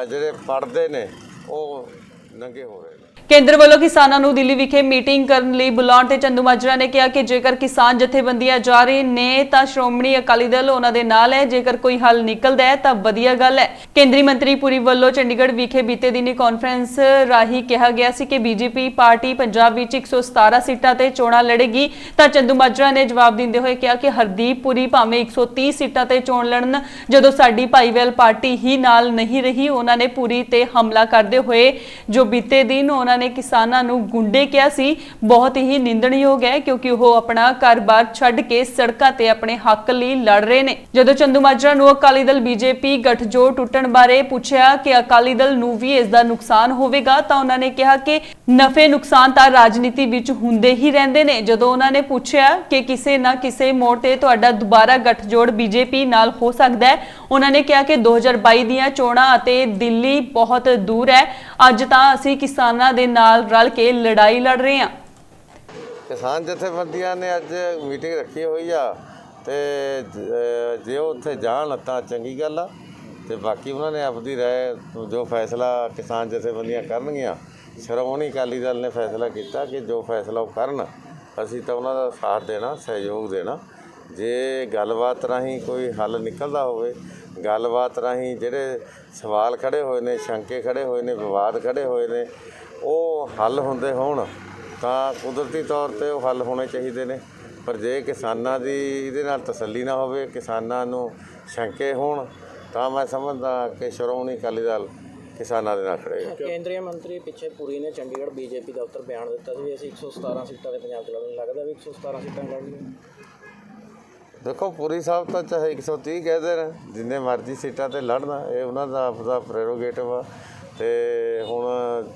ਜਿਹੜੇ ਪੜ੍ਹਦੇ ਨੇ ਉਹ ਨੰਗੇ ਹੋ ਰਹੇ ਨੇ। ਕੇਂਦਰ ਵੱਲੋਂ ਕਿਸਾਨਾਂ ਨੂੰ ਦਿੱਲੀ ਵਿਖੇ ਮੀਟਿੰਗ ਕਰਨ ਲਈ ਬੁਲਾਉਣ ਤੇ ਚੰਦੂਮਾਜਰਾ ਨੇ ਕਿਹਾ ਕਿ ਜੇਕਰ ਕਿਸਾਨ ਜਥੇਬੰਦੀਆਂ ਜਾ ਰਹੇ ਨੇ ਤਾਂ ਸ਼੍ਰੋਮਣੀ ਅਕਾਲੀ ਦਲ ਉਹਨਾਂ ਦੇ ਨਾਲ ਹੈ, ਜੇਕਰ ਕੋਈ ਹੱਲ ਨਿਕਲਦਾ ਹੈ ਤਾਂ ਵਧੀਆ ਗੱਲ ਹੈ। ਕੇਂਦਰੀ ਮੰਤਰੀ ਪੁਰੀ ਵੱਲੋਂ ਚੰਡੀਗੜ੍ਹ ਵਿਖੇ ਬੀਤੇ ਦਿਨੀ ਕਾਨਫਰੰਸ ਰਾਹੀਂ ਕਿਹਾ ਗਿਆ ਸੀ ਕਿ ਬੀਜੇਪੀ ਪਾਰਟੀ ਪੰਜਾਬ ਵਿੱਚ 117 ਸੀਟਾਂ ਤੇ ਚੋਣਾਂ ਲੜੇਗੀ, ਤਾਂ ਚੰਦੂਮਾਜਰਾ ਨੇ ਜਵਾਬ ਦਿੰਦੇ ਹੋਏ ਕਿਹਾ ਕਿ ਹਰਦੀਪ ਪੁਰੀ ਭਾਵੇਂ 130 ਸੀਟਾਂ ਤੇ ਚੋਣ ਲੜਨ, ਜਦੋਂ ਸਾਡੀ ਭਾਈਵਾਲ ਪਾਰਟੀ ਹੀ ਨਾਲ ਨਹੀਂ ਰਹੀ। ਉਹਨਾਂ ਨੇ ਪੁਰੀ ਤੇ ਹਮਲਾ ਕਰਦੇ ਹੋਏ ਜੋ ਬੀਤੇ ਦਿਨ ਉਹਨਾਂ ਨੇ ਕਿਸਾਨਾਂ ਨੂੰ ਗੁੰਡੇ ਕਿਹਾ ਸੀ, ਬਹੁਤ ਹੀ ਨਿੰਦਣਯੋਗ ਹੈ, ਕਿਉਂਕਿ ਉਹ ਆਪਣਾ ਘਰ-ਬਾਰ ਛੱਡ ਕੇ ਸੜਕਾਂ ਤੇ ਆਪਣੇ ਹੱਕ ਲਈ ਲੜ ਰਹੇ ਨੇ। ਜਦੋਂ ਚੰਦੂਮਾਜਰਾ ਨੂੰ ਅਕਾਲੀ ਦਲ ਬੀਜੇਪੀ ਗੱਠਜੋੜ ਟੁੱਟਣ ਬਾਰੇ ਪੁੱਛਿਆ ਕਿ ਅਕਾਲੀ ਦਲ ਨੂੰ ਵੀ ਇਸ ਦਾ ਨੁਕਸਾਨ ਹੋਵੇਗਾ, ਤਾਂ ਉਹਨਾਂ ਨੇ ਕਿਹਾ ਕਿ ਨਫੇ ਨੁਕਸਾਨ ਤਾਂ ਰਾਜਨੀਤੀ ਵਿੱਚ ਹੁੰਦੇ ਹੀ ਰਹਿੰਦੇ ਨੇ। ਜਦੋਂ ਉਹਨਾਂ ਨੇ ਪੁੱਛਿਆ ਕਿ ਕਿਸੇ ਨਾ ਕਿਸੇ ਮੋੜ ਤੇ ਤੁਹਾਡਾ ਦੁਬਾਰਾ ਗੱਠਜੋੜ ਬੀਜੇਪੀ ਨਾਲ ਹੋ ਸਕਦਾ ਹੈ, ਉਹਨਾਂ ਨੇ ਕਿਹਾ ਕਿ 2022 ਦੀਆਂ ਚੋਣਾਂ ਅਤੇ ਦਿੱਲੀ ਬਹੁਤ ਦੂਰ ਹੈ, ਅੱਜ ਤਾਂ ਅਸੀਂ ਕਿਸਾਨਾਂ ਦੇ ਨਾਲ ਰਲ ਕੇ ਲੜਾਈ ਲੜ ਰਹੇ ਹਾਂ। ਕਿਸਾਨ ਜਥੇਬੰਦੀਆਂ ਨੇ ਅੱਜ ਮੀਟਿੰਗ ਰੱਖੀ ਹੋਈ ਆ ਤੇ ਜੇ ਉਹ ਉੱਥੇ ਜਾਣ ਤਾਂ ਚੰਗੀ ਗੱਲ ਆ, ਤੇ ਬਾਕੀ ਉਹਨਾਂ ਨੇ ਆਪਣੀ ਰਾਏ ਜੋ ਫੈਸਲਾ ਕਿਸਾਨ ਜਥੇਬੰਦੀਆਂ ਕਰਨਗੀਆਂ, ਸ਼੍ਰੋਮਣੀ ਅਕਾਲੀ ਦਲ ਨੇ ਫੈਸਲਾ ਕੀਤਾ ਕਿ ਜੋ ਫੈਸਲਾ ਉਹ ਕਰਨ ਅਸੀਂ ਤਾਂ ਉਹਨਾਂ ਦਾ ਸਾਥ ਦੇਣਾ, ਸਹਿਯੋਗ ਦੇਣਾ। ਜੇ ਗੱਲਬਾਤ ਰਾਹੀਂ ਕੋਈ ਹੱਲ ਨਿਕਲਦਾ ਹੋਵੇ, ਗੱਲਬਾਤ ਰਾਹੀਂ ਜਿਹੜੇ ਸਵਾਲ ਖੜੇ ਹੋਏ ਨੇ, ਸ਼ੰਕੇ ਖੜੇ ਹੋਏ ਨੇ, ਵਿਵਾਦ ਖੜੇ ਹੋਏ ਨੇ, ਉਹ ਹੱਲ ਹੁੰਦੇ ਹੋਣ ਤਾਂ ਕੁਦਰਤੀ ਤੌਰ ਤੇ ਉਹ ਹੱਲ ਹੋਣੇ ਚਾਹੀਦੇ ਨੇ। ਪਰ ਜੇ ਕਿਸਾਨਾਂ ਦੀ ਇਹਦੇ ਨਾਲ ਤਸੱਲੀ ਨਾ ਹੋਵੇ, ਕਿਸਾਨਾਂ ਨੂੰ ਸ਼ੰਕੇ ਹੋਣ, ਤਾਂ ਮੈਂ ਸਮਝਦਾ ਕਿ ਸ਼੍ਰੋਮਣੀ ਅਕਾਲੀ ਦਲ ਕਿਸਾਨਾਂ ਦੇ ਨਾਲ ਖੜੇਗਾ। ਕੇਂਦਰੀ ਮੰਤਰੀ ਪਿੱਛੇ ਪੁਰੀ ਨੇ ਚੰਡੀਗੜ੍ਹ ਬੀਜੇਪੀ ਦਾ ਉੱਤਰ ਬਿਆਨ ਦਿੱਤਾ ਸੀ ਵੀ ਅਸੀਂ 117 ਸੀਟਾਂ ਦੇ ਪੰਜਾਬ 'ਚ ਲੜਨ, ਲੱਗਦਾ ਵੀ 117 ਸੀਟਾਂ ਲੜਨਗੇ। ਦੇਖੋ, ਪੁਰੀ ਸਾਹਿਬ ਤਾਂ ਚਾਹੇ 130 ਕਹਿੰਦੇ ਨੇ, ਜਿੰਨੇ ਮਰਜ਼ੀ ਸੀਟਾਂ ਤੇ ਲੜਨਾ, ਇਹ ਉਹਨਾਂ ਦਾ ਆਪਦਾ ਪ੍ਰੈਰੋਗੇਟਿਵ ਆ। ਤੇ ਹੁਣ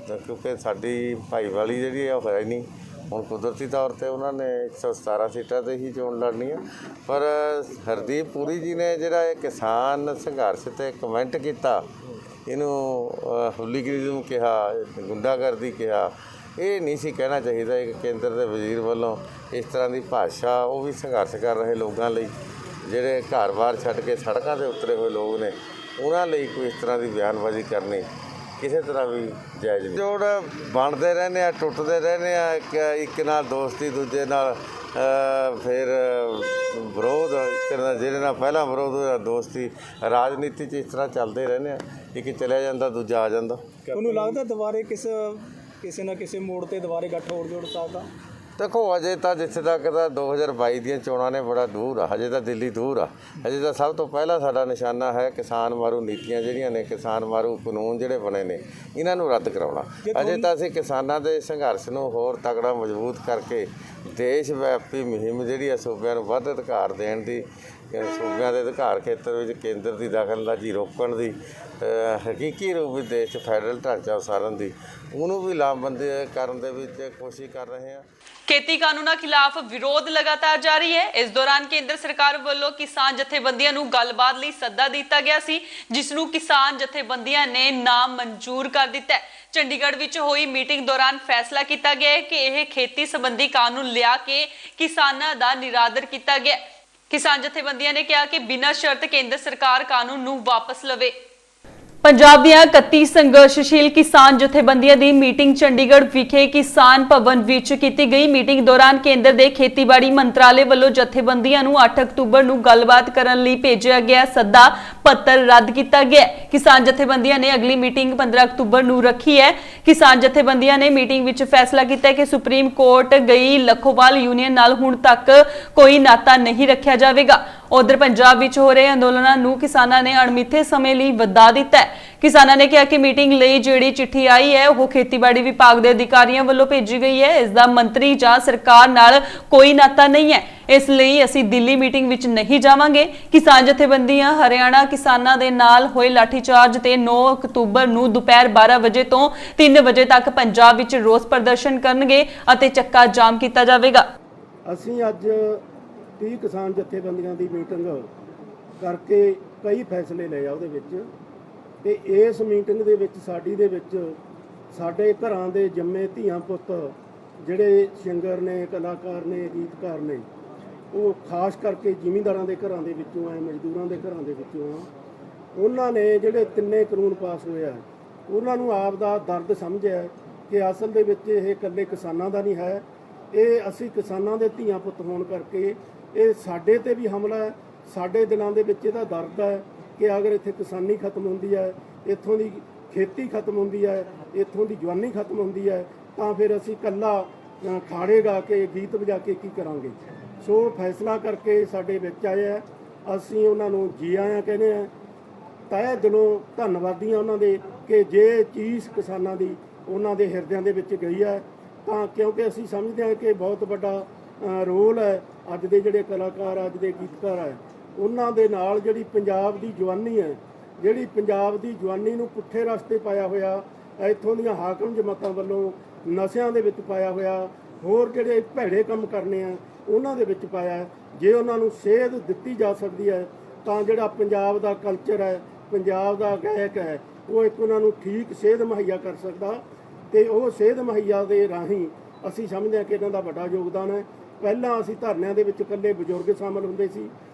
ਕਿਉਂਕਿ ਸਾਡੀ ਭਾਈਵਾਲੀ ਜਿਹੜੀ ਆ ਉਹ ਹੈ ਨਹੀਂ, ਹੁਣ ਕੁਦਰਤੀ ਤੌਰ ਤੇ ਉਹਨਾਂ ਨੇ 117 ਸੀਟਾਂ ਤੇ ਹੀ ਚੋਣ ਲੜਨੀ ਆ। ਪਰ ਹਰਦੀਪ ਪੁਰੀ ਜੀ ਨੇ ਜਿਹੜਾ ਇਹ ਕਿਸਾਨ ਸੰਘਰਸ਼ ਤੇ ਕਮੈਂਟ ਕੀਤਾ, ਇਹਨੂੰ ਹੁਲੀਗਰੀਜ਼ਮ ਕਿਹਾ, ਗੁੰਡਾਗਰਦੀ ਕਿਹਾ, ਇਹ ਨਹੀਂ ਸੀ ਕਹਿਣਾ ਚਾਹੀਦਾ। ਇੱਕ ਕੇਂਦਰ ਦੇ ਵਜ਼ੀਰ ਵੱਲੋਂ ਇਸ ਤਰ੍ਹਾਂ ਦੀ ਭਾਸ਼ਾ, ਉਹ ਵੀ ਸੰਘਰਸ਼ ਕਰ ਰਹੇ ਲੋਕਾਂ ਲਈ, ਜਿਹੜੇ ਘਰ-ਬਾਰ ਛੱਡ ਕੇ ਸੜਕਾਂ 'ਤੇ ਉਤਰੇ ਹੋਏ ਲੋਕ ਨੇ, ਉਹਨਾਂ ਲਈ ਕੋਈ ਇਸ ਤਰ੍ਹਾਂ ਦੀ ਬਿਆਨਬਾਜ਼ੀ ਕਰਨੀ ਕਿਸੇ ਤਰ੍ਹਾਂ ਵੀ ਜਾਇਜ਼ ਨਹੀਂ। ਜੋੜ ਬਣਦੇ ਰਹਿੰਦੇ ਆ, ਟੁੱਟਦੇ ਰਹਿੰਦੇ ਆ, ਇੱਕ ਨਾਲ ਦੋਸਤੀ, ਦੂਜੇ ਨਾਲ ਫਿਰ ਵਿਰੋਧ ਕਰਨਾ, ਜਿਹਦੇ ਨਾਲ ਪਹਿਲਾਂ ਵਿਰੋਧ ਹੋਇਆ ਦੋਸਤੀ। ਰਾਜਨੀਤੀ 'ਚ ਇਸ ਤਰ੍ਹਾਂ ਚੱਲਦੇ ਰਹਿੰਦੇ ਆ, ਇੱਕ ਚਲਿਆ ਜਾਂਦਾ ਦੂਜਾ ਆ ਜਾਂਦਾ। ਤੁਹਾਨੂੰ ਲੱਗਦਾ ਦੁਬਾਰੇ ਕਿਸੇ ਨਾ ਕਿਸੇ ਮੋੜ ਤੇ ਦੁਬਾਰੇ ਗੱਠ ਹੋਰ ਜੋੜ ਸਕਦਾ? ਦੇਖੋ ਅਜੇ ਤਾਂ ਜਿੱਥੇ ਤੱਕ ਤਾਂ 2022 ਦੀਆਂ ਚੋਣਾਂ ਨੇ ਬੜਾ ਦੂਰ ਆ, ਹਜੇ ਤਾਂ ਦਿੱਲੀ ਦੂਰ ਆ। ਹਜੇ ਤਾਂ ਸਭ ਤੋਂ ਪਹਿਲਾਂ ਸਾਡਾ ਨਿਸ਼ਾਨਾ ਹੈ ਕਿਸਾਨ ਮਾਰੂ ਨੀਤੀਆਂ ਜਿਹੜੀਆਂ ਨੇ, ਕਿਸਾਨ ਮਾਰੂ ਕਾਨੂੰਨ ਜਿਹੜੇ ਬਣੇ ਨੇ, ਇਹਨਾਂ ਨੂੰ ਰੱਦ ਕਰਾਉਣਾ। ਅਜੇ ਤਾਂ ਅਸੀਂ ਕਿਸਾਨਾਂ ਦੇ ਸੰਘਰਸ਼ ਨੂੰ ਹੋਰ ਤਕੜਾ ਮਜ਼ਬੂਤ ਕਰਕੇ ਦੇਸ਼ ਵਿਆਪੀ ਮੁਹਿੰਮ ਜਿਹੜੀ ਆ ਸੂਬਿਆਂ ਨੂੰ ਵੱਧ ਅਧਿਕਾਰ ਦੇਣ ਦੀ, ਸੂਬਿਆਂ ਦੇ ਅਧਿਕਾਰ ਖੇਤਰ ਵਿੱਚ ਕੇਂਦਰ ਦੀ ਦਖਲਅੰਦਾਜ਼ੀ ਰੋਕਣ ਦੀ, ਹਕੀਕੀ ਰੂਪ ਵਿੱਚ ਦੇਸ਼ 'ਚ ਫੈਡਰਲ ਢਾਂਚਾ ਉਸਾਰਨ ਦੀ, ਉਹਨੂੰ ਵੀ ਲਾਮਬੰਦ ਕਰਨ ਦੇ ਵਿੱਚ ਕੋਸ਼ਿਸ਼ ਕਰ ਰਹੇ ਹਾਂ। ਖੇਤੀ ਕਾਨੂੰਨਾਂ ਖਿਲਾਫ ਵਿਰੋਧ ਲਗਾਤਾਰ ਜਾਰੀ ਹੈ। ਇਸ ਦੌਰਾਨ ਕੇਂਦਰ ਸਰਕਾਰ ਵੱਲੋਂ ਕਿਸਾਨ ਜਥੇਬੰਦੀਆਂ ਨੂੰ ਗੱਲਬਾਤ ਲਈ ਸੱਦਾ ਦਿੱਤਾ ਗਿਆ ਸੀ, ਜਿਸ ਨੂੰ ਕਿਸਾਨ ਜਥੇਬੰਦੀਆਂ ਨੇ ਨਾ ਮਨਜ਼ੂਰ ਕਰ ਦਿੱਤਾ ਹੈ। ਚੰਡੀਗੜ੍ਹ ਵਿੱਚ ਹੋਈ ਮੀਟਿੰਗ ਦੌਰਾਨ ਫੈਸਲਾ ਕੀਤਾ ਗਿਆ ਹੈ ਕਿ ਇਹ ਖੇਤੀ ਸੰਬੰਧੀ ਕਾਨੂੰਨ ਲਿਆ ਕੇ ਕਿਸਾਨਾਂ ਦਾ ਨਿਰਾਦਰ ਕੀਤਾ ਗਿਆ। ਕਿਸਾਨ ਜਥੇਬੰਦੀਆਂ ਨੇ ਕਿਹਾ ਕਿ ਬਿਨਾਂ ਸ਼ਰਤ ਕੇਂਦਰ ਸਰਕਾਰ ਕਾਨੂੰਨ ਨੂੰ ਵਾਪਸ ਲਵੇ। ਪੰਜਾਬ ਦੀਆਂ 31 ਸੰਘਰਸ਼ਸ਼ੀਲ ਕਿਸਾਨ ਜਥੇਬੰਦੀਆਂ ਦੀ ਮੀਟਿੰਗ ਚੰਡੀਗੜ੍ਹ ਵਿਖੇ ਕਿਸਾਨ ਭਵਨ ਵਿੱਚ ਕੀਤੀ ਗਈ। ਮੀਟਿੰਗ ਦੌਰਾਨ ਕੇਂਦਰ ਦੇ ਖੇਤੀਬਾੜੀ ਮੰਤਰਾਲੇ ਵੱਲੋਂ ਜਥੇਬੰਦੀਆਂ ਨੂੰ 8 ਅਕਤੂਬਰ ਨੂੰ ਗੱਲਬਾਤ ਕਰਨ ਲਈ ਭੇਜਿਆ ਗਿਆ ਸੱਦਾ ਪੱਤਰ ਰੱਦ ਕੀਤਾ ਗਿਆ। ਕਿਸਾਨ ਜਥੇਬੰਦੀਆਂ ਨੇ ਅਗਲੀ ਮੀਟਿੰਗ 15 ਅਕਤੂਬਰ ਨੂੰ ਰੱਖੀ ਹੈ। ਕਿਸਾਨ ਜਥੇਬੰਦੀਆਂ ਨੇ ਮੀਟਿੰਗ ਵਿੱਚ ਫੈਸਲਾ ਕੀਤਾ ਕਿ ਸੁਪਰੀਮ ਕੋਰਟ ਗਈ ਲੱਖੋਵਾਲ ਯੂਨੀਅਨ ਨਾਲ ਹੁਣ ਤੱਕ ਕੋਈ ਨਾਤਾ ਨਹੀਂ ਰੱਖਿਆ ਜਾਵੇਗਾ। ਉਧਰ ਪੰਜਾਬ ਵਿੱਚ ਹੋ ਰਹੇ ਅੰਦੋਲਨਾਂ ਨੂੰ ਕਿਸਾਨਾਂ ਨੇ ਅਣਮਿੱਥੇ ਸਮੇਂ ਲਈ ਵਧਾ ਦਿੱਤਾ ਹੈ। ਕਿਸਾਨਾਂ ਨੇ ਕਿਹਾ ਕਿ ਮੀਟਿੰਗ ਲਈ ਜਿਹੜੀ ਚਿੱਠੀ ਆਈ ਹੈ ਉਹ ਖੇਤੀਬਾੜੀ ਵਿਭਾਗ ਦੇ ਅਧਿਕਾਰੀਆਂ ਵੱਲੋਂ ਭੇਜੀ ਗਈ ਹੈ। ਇਸ ਦਾ ਮੰਤਰੀ ਜਾਂ ਸਰਕਾਰ ਨਾਲ ਕੋਈ ਨਾਤਾ ਨਹੀਂ ਹੈ, ਇਸ ਲਈ ਅਸੀਂ ਦਿੱਲੀ ਮੀਟਿੰਗ ਵਿੱਚ ਨਹੀਂ ਜਾਵਾਂਗੇ। ਕਿਸਾਨ ਜਥੇਬੰਦੀਆਂ ਹਰਿਆਣਾ ਕਿਸਾਨਾਂ ਦੇ ਨਾਲ ਹੋਏ ਲਾਠੀਚਾਰਜ ਤੇ 9 ਅਕਤੂਬਰ ਨੂੰ ਦੁਪਹਿਰ 12 ਵਜੇ ਤੋਂ 3 ਵਜੇ ਤੱਕ ਪੰਜਾਬ ਵਿੱਚ ਰੋਸ ਪ੍ਰਦਰਸ਼ਨ ਕਰਨਗੇ ਅਤੇ ਚੱਕਾ ਜਾਮ ਕੀਤਾ ਜਾਵੇਗਾ। ਅਸੀਂ ਅੱਜ 30 ਕਿਸਾਨ ਜਥੇਬੰਦੀਆਂ ਦੀ ਮੀਟਿੰਗ ਕਰਕੇ ਕਈ ਫੈਸਲੇ ਲਏ ਆ ਉਹਦੇ ਵਿੱਚ, ਤੇ ਇਸ ਮੀਟਿੰਗ ਦੇ ਵਿੱਚ ਸਾਡੇ ਘਰਾਂ ਦੇ ਜੰਮੇ ਧੀਆਂ ਪੁੱਤ ਜਿਹੜੇ ਸਿੰਗਰ ਨੇ, ਕਲਾਕਾਰ ਨੇ, ਗੀਤਕਾਰ ਨੇ, ਉਹ ਖਾਸ ਕਰਕੇ ਜ਼ਿਮੀਂਦਾਰਾਂ ਦੇ ਘਰਾਂ ਦੇ ਵਿੱਚੋਂ ਆ, ਮਜ਼ਦੂਰਾਂ ਦੇ ਘਰਾਂ ਦੇ ਵਿੱਚੋਂ ਆ। ਉਹਨਾਂ ਨੇ ਜਿਹੜੇ ਤਿੰਨੇ ਕਾਨੂੰਨ ਪਾਸ ਹੋਇਆ, ਉਹਨਾਂ ਨੂੰ ਆਪ ਦਾ ਦਰਦ ਸਮਝਿਆ ਕਿ ਅਸਲ ਦੇ ਵਿੱਚ ਇਹ ਇਕੱਲੇ ਕਿਸਾਨਾਂ ਦਾ ਨਹੀਂ ਹੈ, ਇਹ ਅਸੀਂ ਕਿਸਾਨਾਂ ਦੇ ਧੀਆਂ ਪੁੱਤ ਹੋਣ ਕਰਕੇ ਇਹ ਸਾਡੇ ਤੇ ਵੀ ਹਮਲਾ ਹੈ। ਸਾਡੇ ਦਿਲਾਂ ਦੇ ਵਿੱਚ ਇਹਦਾ ਦਰਦ ਹੈ ਕਿ ਅਗਰ ਇੱਥੇ ਕਿਸਾਨੀ ਖਤਮ ਹੁੰਦੀ ਹੈ, ਇੱਥੋਂ ਦੀ ਖੇਤੀ ਖਤਮ ਹੁੰਦੀ ਹੈ, ਇੱਥੋਂ ਦੀ ਜਵਾਨੀ ਖਤਮ ਹੁੰਦੀ ਹੈ, ਤਾਂ ਫਿਰ ਅਸੀਂ ਇਕੱਲਾ ਖਾੜੇ ਗਾ ਕੇ ਗੀਤ ਵਜਾ ਕੇ ਕੀ ਕਰਾਂਗੇ। ਸੋ ਫੈਸਲਾ ਕਰਕੇ ਸਾਡੇ ਵਿੱਚ ਆਏ ਹੈ। ਅਸੀਂ ਉਹਨਾਂ ਨੂੰ ਜੀ ਆਇਆਂ ਕਹਿੰਦੇ ਹਾਂ, ਤਹਿ ਦਿਲੋਂ ਧੰਨਵਾਦੀ ਹਾਂ ਉਹਨਾਂ ਦੇ ਕਿ ਜੇ ਚੀਜ਼ ਕਿਸਾਨਾਂ ਦੀ ਉਹਨਾਂ ਦੇ ਹਿਰਦਿਆਂ ਦੇ ਵਿੱਚ ਗਈ ਹੈ, ਤਾਂ ਕਿਉਂਕਿ ਅਸੀਂ ਸਮਝਦੇ ਹਾਂ ਕਿ ਬਹੁਤ ਵੱਡਾ ਰੋਲ ਹੈ ਅੱਜ ਦੇ ਜਿਹੜੇ ਕਲਾਕਾਰ, ਅੱਜ ਦੇ ਗੀਤਕਾਰ ਹੈ, ਉਹਨਾਂ ਦੇ ਨਾਲ ਜਿਹੜੀ ਪੰਜਾਬ ਦੀ ਜਵਾਨੀ ਹੈ, ਜਿਹੜੀ ਪੰਜਾਬ ਦੀ ਜਵਾਨੀ ਨੂੰ ਪੁੱਠੇ ਰਸਤੇ ਪਾਇਆ ਹੋਇਆ, ਇੱਥੋਂ ਦੀਆਂ ਹਾਕਮ ਜਮਾਤਾਂ ਵੱਲੋਂ ਨਸ਼ਿਆਂ ਦੇ ਵਿੱਚ ਪਾਇਆ ਹੋਇਆ, ਹੋਰ ਜਿਹੜੇ ਭੈੜੇ ਕੰਮ ਕਰਨੇ ਆ ਉਹਨਾਂ ਦੇ ਵਿੱਚ ਪਾਇਆ। ਜੇ ਉਹਨਾਂ ਨੂੰ ਸੇਧ ਦਿੱਤੀ ਜਾ ਸਕਦੀ ਹੈ ਤਾਂ ਜਿਹੜਾ ਪੰਜਾਬ ਦਾ ਕਲਚਰ ਹੈ, ਪੰਜਾਬ ਦਾ ਗਾਇਕ ਹੈ, ਉਹ ਇੱਕ ਉਹਨਾਂ ਨੂੰ ਠੀਕ ਸੇਧ ਮੁਹੱਈਆ ਕਰ ਸਕਦਾ, ਤੇ ਉਹ ਸੇਧ ਮੁਹੱਈਆ ਦੇ ਰਾਹੀਂ ਅਸੀਂ ਸਮਝਦੇ ਹਾਂ ਕਿ ਇਹਨਾਂ ਦਾ ਵੱਡਾ ਯੋਗਦਾਨ ਹੈ। ਪਹਿਲਾਂ ਅਸੀਂ ਧਰਨਿਆਂ ਦੇ ਵਿੱਚ ਇਕੱਲੇ ਬਜ਼ੁਰਗ ਸ਼ਾਮਲ ਹੁੰਦੇ ਸੀ,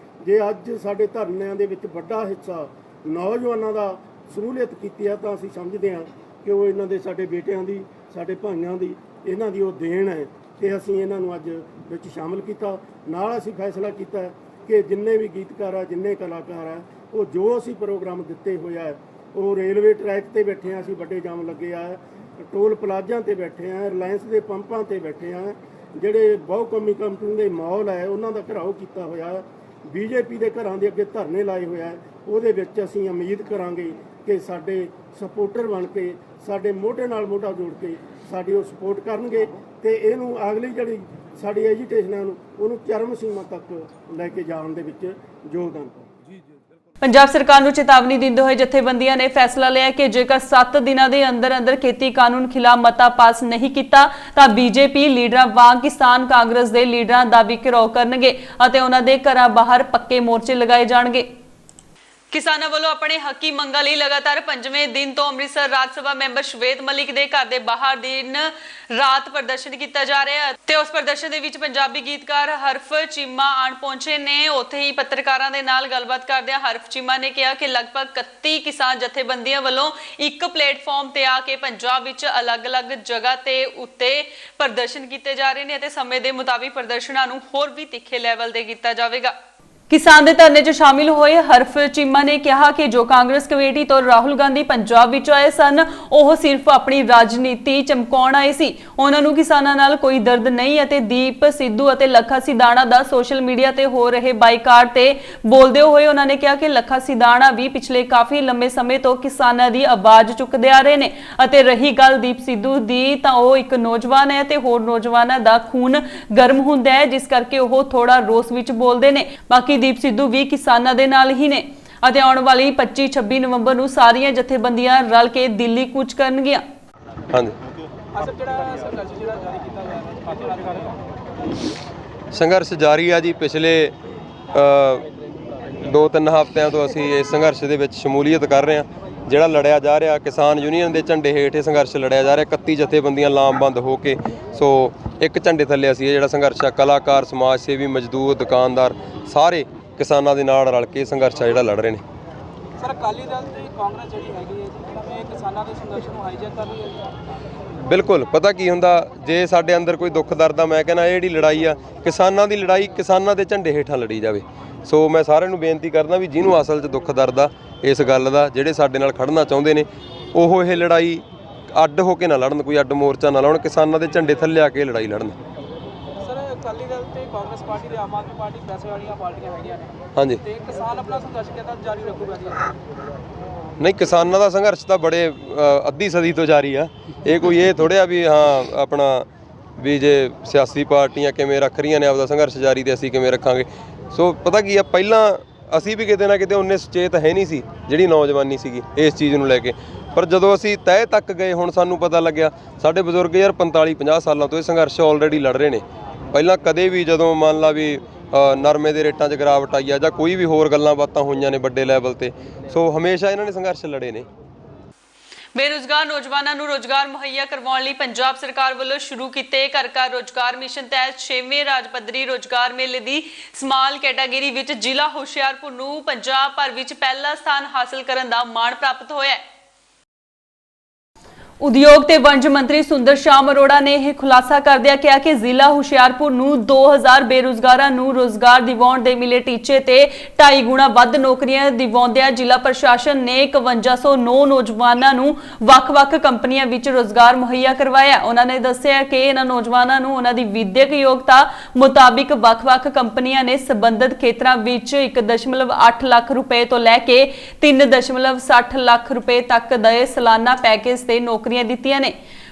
ਜੇ ਅੱਜ ਸਾਡੇ ਧਰਨਿਆਂ ਦੇ ਵਿੱਚ ਵੱਡਾ ਹਿੱਸਾ ਨੌਜਵਾਨਾਂ ਦਾ ਸ਼ਮੂਲੀਅਤ ਕੀਤੀ ਹੈ, ਤਾਂ ਅਸੀਂ ਸਮਝਦੇ ਹਾਂ ਕਿ ਉਹ ਇਹਨਾਂ ਦੇ ਸਾਡੇ ਬੇਟਿਆਂ ਦੀ, ਸਾਡੇ ਭਾਈਆਂ ਦੀ, ਇਹਨਾਂ ਦੀ ਉਹ ਦੇਣ ਹੈ ਕਿ ਅਸੀਂ ਇਹਨਾਂ ਨੂੰ ਅੱਜ ਵਿੱਚ ਸ਼ਾਮਲ ਕੀਤਾ। ਨਾਲ ਅਸੀਂ ਫੈਸਲਾ ਕੀਤਾ ਕਿ ਜਿੰਨੇ ਵੀ ਗੀਤਕਾਰ ਆ, ਜਿੰਨੇ ਕਲਾਕਾਰ ਆ, ਉਹ ਜੋ ਅਸੀਂ ਪ੍ਰੋਗਰਾਮ ਦਿੱਤੇ ਹੋਇਆ, ਉਹ ਰੇਲਵੇ ਟਰੈਕ ਤੇ ਬੈਠੇ ਆ, ਅਸੀਂ ਵੱਡੇ ਜਾਮ ਲੱਗੇ ਆ, ਟੋਲ ਪਲਾਜ਼ਿਆਂ ਤੇ ਬੈਠੇ ਆ, ਰਿਲਾਇੰਸ ਦੇ ਪੰਪਾਂ ਤੇ ਬੈਠੇ ਆ, ਜਿਹੜੇ ਬਹੁਕੌਮੀ ਕੰਪਨੀ ਦੇ ਮਾਲ ਹੈ ਉਹਨਾਂ ਦਾ ਘਿਰਾਓ ਕੀਤਾ ਹੋਇਆ, ਬੀਜੇਪੀ ਦੇ ਘਰਾਂ ਦੇ ਅੱਗੇ ਧਰਨੇ ਲਾਏ ਹੋਇਆ। ਉਹਦੇ ਵਿੱਚ ਅਸੀਂ ਉਮੀਦ ਕਰਾਂਗੇ ਕਿ ਸਾਡੇ ਸਪੋਰਟਰ ਬਣ ਕੇ, ਸਾਡੇ ਮੋਢੇ ਨਾਲ ਮੋਢਾ ਜੋੜ ਕੇ ਸਾਡੀ ਉਹ ਸਪੋਰਟ ਕਰਨਗੇ, ਤੇ ਇਹਨੂੰ ਅਗਲੀ ਜਿਹੜੀ ਸਾਡੀ ਐਜੀਟੇਸ਼ਨ ਹੈ ਉਹਨੂੰ ਚਰਮ ਸੀਮਾ ਤੱਕ ਲੈ ਕੇ ਜਾਣ ਦੇ ਵਿੱਚ ਯੋਗਦਾਨ ਪਾਉਣ। ਪੰਜਾਬ ਸਰਕਾਰ ਨੂੰ ਚੇਤਾਵਨੀ ਦਿੰਦੇ ਹੋਏ ਜਥੇਬੰਦੀਆਂ ਨੇ ਫੈਸਲਾ ਲਿਆ ਕਿ ਜੇਕਰ 7 ਦਿਨਾਂ ਦੇ ਅੰਦਰ ਖੇਤੀ ਕਾਨੂੰਨ ਖਿਲਾਫ ਮਤਾ ਪਾਸ ਨਹੀਂ ਕੀਤਾ ਤਾਂ ਬੀਜੇਪੀ ਲੀਡਰਾਂ ਵਾਂਗ ਕਿਸਾਨ ਕਾਂਗਰਸ ਦੇ ਲੀਡਰਾਂ ਦਾ ਵੀ ਘਿਰਾਓ ਕਰਨਗੇ ਅਤੇ ਉਹਨਾਂ ਦੇ ਘਰਾਂ ਬਾਹਰ ਪੱਕੇ ਮੋਰਚੇ ਲਗਾਏ ਜਾਣਗੇ। ਕਿਸਾਨਾਂ ਵੱਲੋਂ ਆਪਣੇ ਹੱਕੀ ਮੰਗਾਂ ਲਈ ਲਗਾਤਾਰ 5ਵੇਂ ਦਿਨ ਤੋਂ ਅੰਮ੍ਰਿਤਸਰ ਰਾਜ ਸਭਾ ਮੈਂਬਰ ਸ਼ਵੇਤ ਮਲਿਕ ਦੇ ਘਰ ਦੇ ਬਾਹਰ ਦਿਨ ਰਾਤ ਪ੍ਰਦਰਸ਼ਨ ਕੀਤਾ ਜਾ ਰਿਹਾ ਹੈ ਤੇ ਉਸ ਪ੍ਰਦਰਸ਼ਨ ਦੇ ਵਿੱਚ ਪੰਜਾਬੀ ਗੀਤਕਾਰ ਹਰਫ ਚੀਮਾ ਆਣ ਪਹੁੰਚੇ ਨੇ। ਉੱਥੇ ਹੀ ਪੱਤਰਕਾਰਾਂ ਦੇ ਨਾਲ ਗੱਲਬਾਤ ਕਰਦਿਆਂ ਹਰਫ ਚੀਮਾ ਨੇ ਕਿਹਾ ਕਿ ਲਗਭਗ 31 ਕਿਸਾਨ ਜਥੇਬੰਦੀਆਂ ਵੱਲੋਂ ਇੱਕ ਪਲੇਟਫਾਰਮ ਤੇ ਆ ਕੇ ਪੰਜਾਬ ਵਿੱਚ ਅਲੱਗ-ਅਲੱਗ ਜਗ੍ਹਾ ਤੇ ਉੱਤੇ ਪ੍ਰਦਰਸ਼ਨ ਕੀਤੇ ਜਾ ਰਹੇ ਨੇ ਅਤੇ ਸਮੇਂ ਦੇ ਮੁਤਾਬਿਕ ਪ੍ਰਦਰਸ਼ਨਾਂ ਨੂੰ ਹੋਰ ਵੀ ਤਿੱਖੇ ਲੈਵਲ ਤੇ ਕੀਤਾ ਜਾਵੇਗਾ। किसान ਦੇ ਧਰਨੇ 'ਚ ਸ਼ਾਮਿਲ ਹੋਏ ਹਰਫ ਚੀਮਾ ਨੇ ਕਿਹਾ ਕਿ ਜੋ ਕਾਂਗਰਸ ਕਮੇਟੀ ਤੋਂ ਰਾਹੁਲ ਗਾਂਧੀ ਪੰਜਾਬ ਵਿੱਚ ਆਏ ਸਨ ਉਹ ਸਿਰਫ ਆਪਣੀ ਰਾਜਨੀਤੀ ਚਮਕਾਉਣ ਆਏ ਸੀ। ਉਹਨਾਂ ਨੂੰ ਕਿਸਾਨਾਂ ਨਾਲ ਕੋਈ ਦਰਦ ਨਹੀਂ ਅਤੇ ਦੀਪ ਸਿੱਧੂ ਅਤੇ ਲੱਖਾ ਸਿਧਾਣਾ ਦਾ ਸੋਸ਼ਲ ਮੀਡੀਆ ਤੇ ਹੋ ਰਹੇ ਬਾਈਕਾਟ ਤੇ ਬੋਲਦੇ ਹੋਏ ਉਹਨਾਂ ਨੇ ਕਿਹਾ ਕਿ ਲੱਖਾ ਸਿਧਾਣਾ ਵੀ ਪਿਛਲੇ ਕਾਫੀ ਲੰਬੇ ਸਮੇਂ ਤੋਂ ਕਿਸਾਨਾਂ ਦੀ ਆਵਾਜ਼ ਚੁੱਕਦੇ ਆ ਰਹੇ ਨੇ ਅਤੇ ਰਹੀ ਗੱਲ ਦੀਪ ਸਿੱਧੂ ਦੀ ਤਾਂ ਉਹ ਇੱਕ ਨੌਜਵਾਨ ਹੈ ਤੇ ਹੋਰ ਨੌਜਵਾਨਾਂ ਦਾ ਖੂਨ ਗਰਮ ਹੁੰਦਾ ਹੈ ਜਿਸ ਕਰਕੇ ਉਹ ਥੋੜਾ ਰੋਸ ਵਿੱਚ ਬੋਲਦੇ ਨੇ। ਬਾਕੀ ਦੀਪ ਸਿੱਧੂ ਵੀ ਕਿਸਾਨਾਂ ਦੇ ਨਾਲ ਹੀ ਨੇ ਅਤੇ ਆਉਣ ਵਾਲੀ 25-26 ਨਵੰਬਰ ਨੂੰ ਸਾਰੀਆਂ ਜਥੇਬੰਦੀਆਂ ਰਲ ਕੇ ਦਿੱਲੀ ਕੂਚ ਕਰਨਗੀਆਂ। ਹਾਂਜੀ ਸੰਘਰਸ਼ ਜਾਰੀ ਆ ਜੀ। ਪਿਛਲੇ 2-3 ਹਫ਼ਤਿਆਂ ਤੋਂ ਅਸੀਂ ਇਸ ਸੰਘਰਸ਼ ਦੇ ਵਿੱਚ ਸ਼ਮੂਲੀਅਤ ਕਰ ਰਹੇ ਹਾਂ। ਜਿਹੜਾ ਲੜਿਆ ਜਾ ਰਿਹਾ ਕਿਸਾਨ ਯੂਨੀਅਨ ਦੇ ਝੰਡੇ ਹੇਠ ਇਹ ਸੰਘਰਸ਼ ਲੜਿਆ ਜਾ ਰਿਹਾ। 31 ਜਥੇਬੰਦੀਆਂ ਲਾਮਬੰਦ ਹੋ ਕੇ ਸੋ ਇੱਕ ਝੰਡੇ ਥੱਲੇ ਅਸੀਂ ਇਹ ਜਿਹੜਾ ਸੰਘਰਸ਼ ਆ ਕਲਾਕਾਰ ਸਮਾਜ ਸੇਵੀ ਮਜ਼ਦੂਰ ਦੁਕਾਨਦਾਰ ਸਾਰੇ ਕਿਸਾਨਾਂ ਦੇ ਨਾਲ ਰਲ ਕੇ ਸੰਘਰਸ਼ ਆ ਜਿਹੜਾ ਲੜ ਰਹੇ ਨੇ। ਸਰ ਅਕਾਲੀ ਦਲ ਤੇ ਕਾਂਗਰਸ ਜਿਹੜੀ ਹੈਗੀ ਹੈ ਜਿਵੇਂ ਕਿਸਾਨਾਂ ਦੇ ਸੰਘਰਸ਼ ਨੂੰ ਹਾਈਜੈਕ ਕਰ ਰਹੀ ਹੈ। ਬਿਲਕੁਲ ਪਤਾ ਕੀ ਹੁੰਦਾ ਜੇ ਸਾਡੇ ਅੰਦਰ ਕੋਈ ਦੁੱਖ ਦਰਦ ਆ ਮੈਂ ਕਹਿੰਦਾ ਇਹ ਜਿਹੜੀ ਲੜਾਈ ਆ ਕਿਸਾਨਾਂ ਦੀ ਲੜਾਈ ਕਿਸਾਨਾਂ ਦੇ ਝੰਡੇ ਹੇਠਾਂ ਲੜੀ ਜਾਵੇ। ਸੋ ਮੈਂ ਸਾਰਿਆਂ ਨੂੰ ਬੇਨਤੀ ਕਰਦਾ ਵੀ ਜਿਹਨੂੰ ਅਸਲ 'ਚ ਦੁੱਖ ਦਰਦ ਆ ਇਸ ਗੱਲ ਦਾ ਜਿਹੜੇ ਸਾਡੇ ਨਾਲ ਖੜਨਾ ਚਾਹੁੰਦੇ ਨੇ ਉਹ ਇਹ ਲੜਾਈ ਅੱਡ ਹੋ ਕੇ ਨਾ ਲੜਨ ਕੋਈ ਅੱਡ ਮੋਰਚਾ ਨਾ ਲਾਉਣ ਕਿਸਾਨਾਂ ਦੇ ਝੰਡੇ ਥੱਲੇ ਆ ਕੇ ਲੜਾਈ ਲੜਨ। ਸਰ ਅਕਾਲੀ ਦਲ ਤੇ ਕਾਂਗਰਸ ਪਾਰਟੀ ਤੇ ਆਮ ਆਦਮੀ ਪਾਰਟੀ ਪੈਸੇ ਵਾਲੀਆਂ ਪਾਰਟੀਆਂ ਹੈਗੀਆਂ ਨੇ ਹਾਂਜੀ ਤੇ ਕਿਸਾਨ ਆਪਣਾ ਸੰਘਰਸ਼ ਕਿੱਦਾਂ ਜਾਰੀ ਰੱਖੂਗਾ ਜੀ? ਨਹੀਂ ਕਿਸਾਨਾਂ ਦਾ ਸੰਘਰਸ਼ ਤਾਂ ਬੜੇ ਅੱਧੀ ਸਦੀ ਤੋਂ ਜਾਰੀ ਆ। ਇਹ ਕੋਈ ਇਹ ਥੋੜ੍ਹਾ ਵੀ ਹਾਂ ਆਪਣਾ ਵੀ ਜੇ ਸਿਆਸੀ ਪਾਰਟੀਆਂ ਕਿਵੇਂ ਰੱਖ ਰਹੀਆਂ ਨੇ ਆਪਦਾ ਸੰਘਰਸ਼ ਜਾਰੀ ਤੇ ਅਸੀਂ ਕਿਵੇਂ ਰੱਖਾਂਗੇ। ਸੋ ਪਤਾ ਕੀ ਆ ਪਹਿਲਾਂ ਅਸੀਂ ਵੀ ਕਿਤੇ ਨਾ ਕਿਤੇ ਉਨੇ ਸੁਚੇਤ ਹੈ ਨਹੀਂ ਸੀ ਜਿਹੜੀ ਨੌਜਵਾਨੀ ਸੀਗੀ ਇਸ ਚੀਜ਼ ਨੂੰ ਲੈ ਕੇ ਪਰ ਜਦੋਂ ਅਸੀਂ ਤਹਿ ਤੱਕ ਗਏ ਹੁਣ ਸਾਨੂੰ ਪਤਾ ਲੱਗਿਆ ਸਾਡੇ ਬਜ਼ੁਰਗ ਯਾਰ 45-50 ਸਾਲਾਂ ਤੋਂ ਇਹ ਸੰਘਰਸ਼ ਆਲਰੇਡੀ ਲੜ ਰਹੇ ਨੇ। ਪਹਿਲਾਂ ਕਦੇ ਵੀ ਜਦੋਂ ਮੰਨ ਲਾ ਵੀ ਨਰਮੇ ਦੇ ਰੇਟਾਂ 'ਚ ਗਿਰਾਵਟ ਆਈ ਆ ਜਾਂ ਕੋਈ ਵੀ ਹੋਰ ਗੱਲਾਂ ਬਾਤਾਂ ਹੋਈਆਂ ਨੇ ਵੱਡੇ ਲੈਵਲ ਤੇ ਸੋ ਹਮੇਸ਼ਾ ਇਹਨਾਂ ਨੇ ਸੰਘਰਸ਼ ਲੜੇ ਨੇ। ਬੇਰੁਜ਼ਗਾਰ ਨੌਜਵਾਨਾਂ ਨੂੰ ਰੋਜ਼ਗਾਰ ਮੁਹੱਈਆ ਕਰਵਾਉਣ ਲਈ ਪੰਜਾਬ ਸਰਕਾਰ ਵੱਲੋਂ ਸ਼ੁਰੂ ਕੀਤੇ ਘਰ ਘਰ ਰੋਜ਼ਗਾਰ ਮਿਸ਼ਨ ਤਹਿਤ 6ਵੇਂ ਰਾਜ ਪੱਧਰੀ ਰੋਜ਼ਗਾਰ ਮੇਲੇ ਦੀ ਸਮਾਲ ਕੈਟਾਗਰੀ ਵਿੱਚ ਜ਼ਿਲ੍ਹਾ ਹੁਸ਼ਿਆਰਪੁਰ ਨੂੰ ਪੰਜਾਬ ਭਰ ਵਿੱਚ ਪਹਿਲਾ ਸਥਾਨ ਹਾਸਲ ਕਰਨ ਦਾ ਮਾਣ ਪ੍ਰਾਪਤ ਹੋਇਆ ਹੈ। ਉਦਯੋਗ ਤੇ ਵਣਜ ਮੰਤਰੀ ਸੁੰਦਰ ਸ਼ਾਮ ਅਰੋੜਾ ਨੇ ਇਹ ਖੁਲਾਸਾ ਕਰਦਿਆਂ ਕਿਹਾ ਕਿ ਜ਼ਿਲ੍ਹਾ ਹੁਸ਼ਿਆਰਪੁਰ ਨੂੰ 2000 ਬੇਰੁਜ਼ਗਾਰਾਂ ਨੂੰ ਰੋਜ਼ਗਾਰ ਦਿਵਾਉਣ ਦੇ ਮਿਲੇ ਟੀਚੇ ਤੇ 2.5 ਗੁਣਾ ਵੱਧ ਨੌਕਰੀਆਂ ਦਿਵਾਉਂਦਿਆਂ ਜ਼ਿਲ੍ਹਾ ਪ੍ਰਸ਼ਾਸਨ ਨੇ 5109 ਨੌਜਵਾਨਾਂ ਨੂੰ ਵੱਖ-ਵੱਖ ਕੰਪਨੀਆਂ ਵਿੱਚ ਰੋਜ਼ਗਾਰ ਮੁਹੱਈਆ ਕਰਵਾਇਆ। ਉਹਨਾਂ ਨੇ ਦੱਸਿਆ ਕਿ ਇਹਨਾਂ ਨੌਜਵਾਨਾਂ ਨੂੰ ਉਹਨਾਂ ਦੀ ਵਿਦਿਅਕ ਯੋਗਤਾ ਮੁਤਾਬਿਕ ਵੱਖ-ਵੱਖ ਕੰਪਨੀਆਂ ਨੇ ਸੰਬੰਧਿਤ ਖੇਤਰਾਂ ਵਿੱਚ 1.8 ਲੱਖ ਰੁਪਏ ਤੋਂ ਲੈ ਕੇ 3.60 ਲੱਖ ਰੁਪਏ ਤੱਕ ਦੇ ਸਾਲਾਨਾ ਪੈਕੇਜ ਤੇ ਨੌਕਰੀਆਂ ਦਿੱਤੀਆਂ ਨੇ।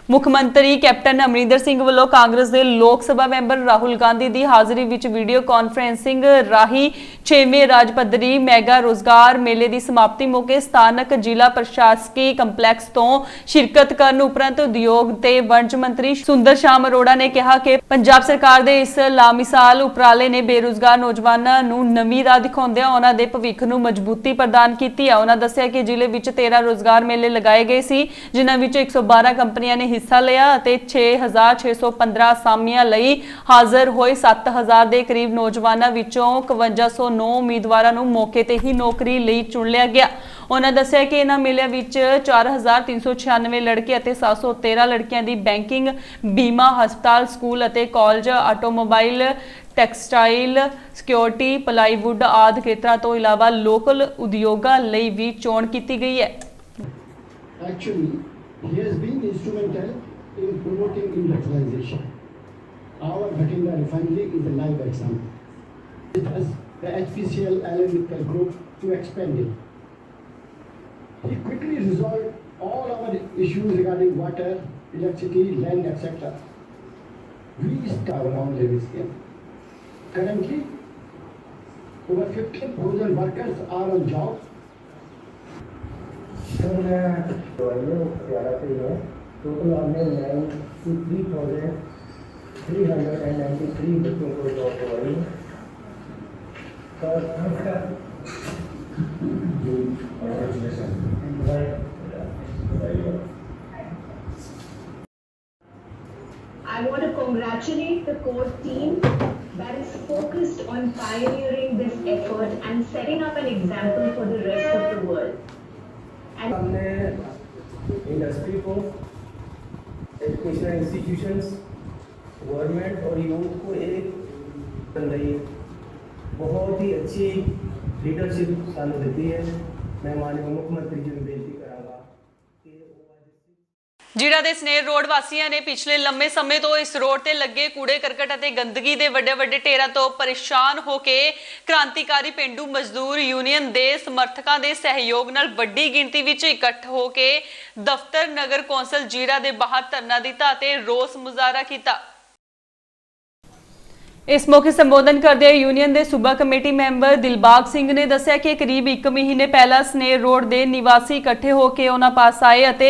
ਮੁੱਖ ਮੰਤਰੀ ਕੈਪਟਨ ਅਮਰਿੰਦਰ ਸਿੰਘ ਵੱਲੋਂ ਕਾਂਗਰਸ ਦੇ ਲੋਕ ਸਭਾ ਮੈਂਬਰ ਰਾਹੁਲ ਗਾਂਧੀ ਦੀ ਹਾਜ਼ਰੀ ਵਿੱਚ ਵੀਡੀਓ ਕਾਨਫਰੰਸਿੰਗ ਰਾਹੀਂ 6ਵੇਂ ਰਾਜ ਪੱਧਰੀ ਮੈਗਾ ਰੋਜ਼ਗਾਰ ਮੇਲੇ ਦੀ ਸਮਾਪਤੀ ਮੌਕੇ ਸਥਾਨਕ ਜ਼ਿਲ੍ਹਾ ਪ੍ਰਸ਼ਾਸਕੀ ਕੰਪਲੈਕਸ ਤੋਂ ਸ਼ਿਰਕਤ ਕਰਨ ਉਪਰੰਤ ਉਦਯੋਗ ਤੇ ਵਣਜ ਮੰਤਰੀ ਸੁੰਦਰ ਸ਼ਾਮ ਅਰੋੜਾ ਨੇ ਕਿਹਾ ਕਿ ਪੰਜਾਬ ਸਰਕਾਰ ਦੇ ਇਸ ਲਾਮਿਸਾਲ ਉਪਰਾਲੇ ਨੇ ਬੇਰੁਜ਼ਗਾਰ ਨੌਜਵਾਨਾਂ ਨੂੰ ਨਵੀਂ ਰਾਹ ਦਿਖਾਉਂਦਿਆਂ ਉਹਨਾਂ ਦੇ ਭਵਿੱਖ ਨੂੰ ਮਜ਼ਬੂਤੀ ਪ੍ਰਦਾਨ ਕੀਤੀ ਹੈ। ਉਹਨਾਂ ਦੱਸਿਆ ਕਿ ਜ਼ਿਲ੍ਹੇ ਵਿੱਚ 13 ਰੋਜ਼ਗਾਰ ਮੇਲੇ ਲਗਾਏ ਗਏ ਸੀ ਜਿਨ੍ਹਾਂ ਵਿੱਚ 112 ਕੰਪਨੀਆਂ ਨੇ ਹਿੱਸਾ ਲਿਆ ਅਤੇ 6615 ਅਸਾਮੀਆਂ ਲਈ ਹਾਜ਼ਰ ਹੋਏ 7000 ਦੇ ਕਰੀਬ ਨੌਜਵਾਨਾਂ ਵਿੱਚੋਂ 5109 ਉਮੀਦਵਾਰਾਂ ਨੂੰ ਮੌਕੇ ਤੇ ਹੀ ਨੌਕਰੀ ਲਈ ਚੁਣ ਲਿਆ ਗਿਆ। ਉਹਨਾਂ ਦੱਸਿਆ ਕਿ ਇਹਨਾਂ ਮੇਲਿਆਂ ਵਿੱਚ 4396 ਲੜਕੇ ਅਤੇ 713 ਲੜਕੀਆਂ ਦੀ ਬੈਂਕਿੰਗ ਬੀਮਾ ਹਸਪਤਾਲ ਸਕੂਲ ਅਤੇ college automobile textile security plywood ਆਦਿ ਖੇਤਰਾਂ ਤੋਂ ਇਲਾਵਾ ਲੋਕਲ ਉਦਯੋਗਾਂ ਲਈ ਵੀ ਚੋਣ ਕੀਤੀ ਗਈ ਹੈ। He has been instrumental in promoting industrialization. Our Bhatinda refinery is a live example. It has the HPCL Nickel Group to expand it. He quickly resolved all our issues regarding water, electricity, land, etc. We start around Lewis here. Currently, over 15,000 workers are on job. Sir मैं प्यारा से है टोटल हमने 93,393 बच्चों को जॉब करवाई है। Sir I want to congratulate the core team that is focused on pioneering this effort and setting up an example for the rest of the world. And हमने इंडस्ट्री को, एजुकेशनल इंस्टीट्यूशंस, गवर्नमेंट और यूथ को एक बन रही बहुत ही अच्छी लीडरशिप सानू देती है। मैं माननीय मुख्यमंत्री जी को बेनती करांगा कि ਜਿਹੜਾ ਦੇ ਸਨੇਰ ਰੋਡ ਵਾਸੀਆਂ ਨੇ ਪਿਛਲੇ ਲੰਮੇ ਸਮੇਂ ਤੋਂ ਇਸ ਰੋਡ ਤੇ ਲੱਗੇ ਕੂੜੇ ਕਰਕਟ ਅਤੇ ਗੰਦਗੀ ਦੇ ਵੱਡੇ ਢੇਰਾਂ ਤੋਂ ਪਰੇਸ਼ਾਨ ਹੋ ਕੇ ਕ੍ਰਾਂਤੀਕਾਰੀ ਪਿੰਡੂ ਮਜ਼ਦੂਰ ਯੂਨੀਅਨ ਦੇ ਸਮਰਥਕਾਂ ਦੇ ਸਹਿਯੋਗ ਨਾਲ ਵੱਡੀ ਗਿਣਤੀ ਵਿੱਚ ਇਕੱਠ ਹੋ ਕੇ ਦਫ਼ਤਰ ਨਗਰ ਕੌਂਸਲ ਜੀਰਾ ਦੇ ਬਾਹਰ ਧਰਨਾ ਦਿੱਤਾ ਅਤੇ ਰੋਸ ਮੁਜ਼ਾਹਰਾ ਕੀਤਾ। इस मौके संबोधन करते यूनियन के सूबा कमेटी मैंबर दिलबाग सिंह ने दस्सिया कि करीब 1 महीने पहला स्नेर रोड के निवासी इकट्ठे होकर उन्होंने पास आए और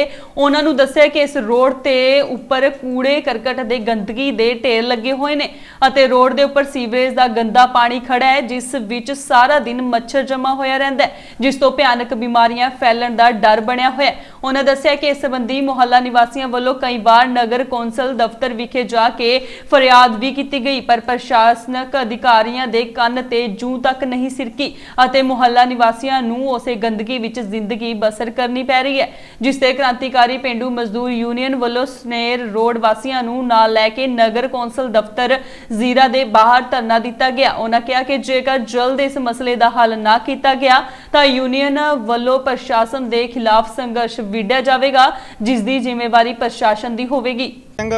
उन्होंने दस्सिया कि इस रोड के उपर कूड़े करकट और गंदगी के ढेर लगे हुए हैं और रोड के उपर सीवरेज का गंदा पानी खड़ा है जिस विच सारा दिन मच्छर जमा होया रहिंदा है जिस तो भयानक बीमारियां फैलण का डर बनया होया। उन्होंने दस्सिया कि इस संबंधी मुहल्ला निवासियों वालों कई बार नगर कौंसल दफ्तर विखे जाके फरियाद भी की गई पर प्रशासनक अधिकारियों के कंन ते जूं तक नहीं सिरकी और मुहल्ला निवासियों नूं उसे गंदगी विच जिंदगी बसर करनी पै रही है जिससे क्रांतिकारी पेंडू मजदूर यूनियन वालों स्नेर रोड वासियों नूं नाल लैके नगर कौंसल दफ्तर जीरा दे बाहर धरना दिता गया। उन्होंने कहा कि जेकर जल्द इस मसले का हल ना किया गया तो यूनियन वालों प्रशासन के खिलाफ संघर्ष विढ़िया जाएगा जिसकी जिम्मेवारी प्रशासन की होगी।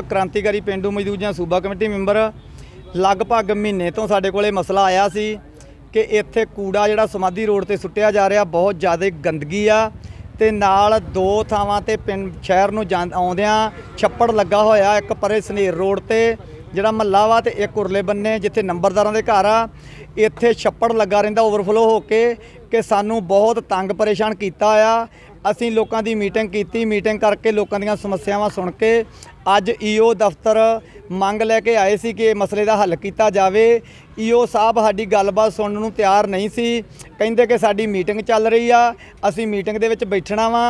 क्रांतिकारी पेंडू मजदूर सूबा कमेटी मैंबर लगभग महीने तो साडे कोले मसला आया सी कि इत्थे कूड़ा जिहड़ा समाधी रोड ते सुट्टिया जा रहा बहुत ज़्यादा गंदगी आ ते नाल 2 थावां ते पिंड शहर नूं आउंदियां छप्पड़ लगा होया एक परे सनेर रोड ते जिहड़ा महल्ला वा ते एक उरले बन्ने जिथे नंबरदारां दे घर आ इत्थे छप्पड़ लगा रहिंदा ओवरफ्लो हो के सानू बहुत तंग परेशान कीता आ। असीं लोकां दी मीटिंग करके लोकां दीयां समस्यावां सुन के अज ईओ दफ्तर मंग लैके आए सी कि मसले का हल किया जाए। ईओ साहब साडी गलबात सुनने नूं तैयार नहीं सी, कहिंदे कि साडी मीटिंग चल रही आ, असीं मीटिंग दे विच बैठना वा।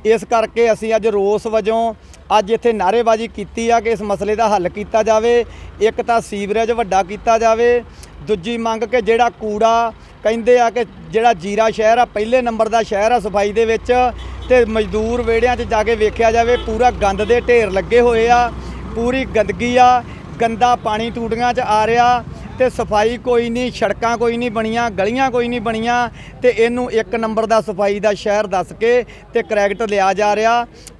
इस करके असीं अज रोस वजों अज इत्थे नारेबाजी कीती आ कि इस मसले का हल किया जाए। एक तां सीवरेज वड्डा किया जाए, दूजी मंग के जिहड़ा कूड़ा कहिंदे आ कि जिहड़ा जीरा शहर आ पहले नंबर का शहर आ सफाई दे विच ते मजदूर वेड़ियां 'च जाके वेख्या जाए पूरा गंद दे ढेर लगे हुए आ, पूरी गंदगी आ, गंदा पानी टूटियां 'च आ रहा ते सफाई कोई नहीं, सड़कां कोई नहीं बनियां, गलियां कोई नहीं बनियां ते इनू एक नंबर का सफाई का शहर दस के ते करैक्ट लिया जा रहा।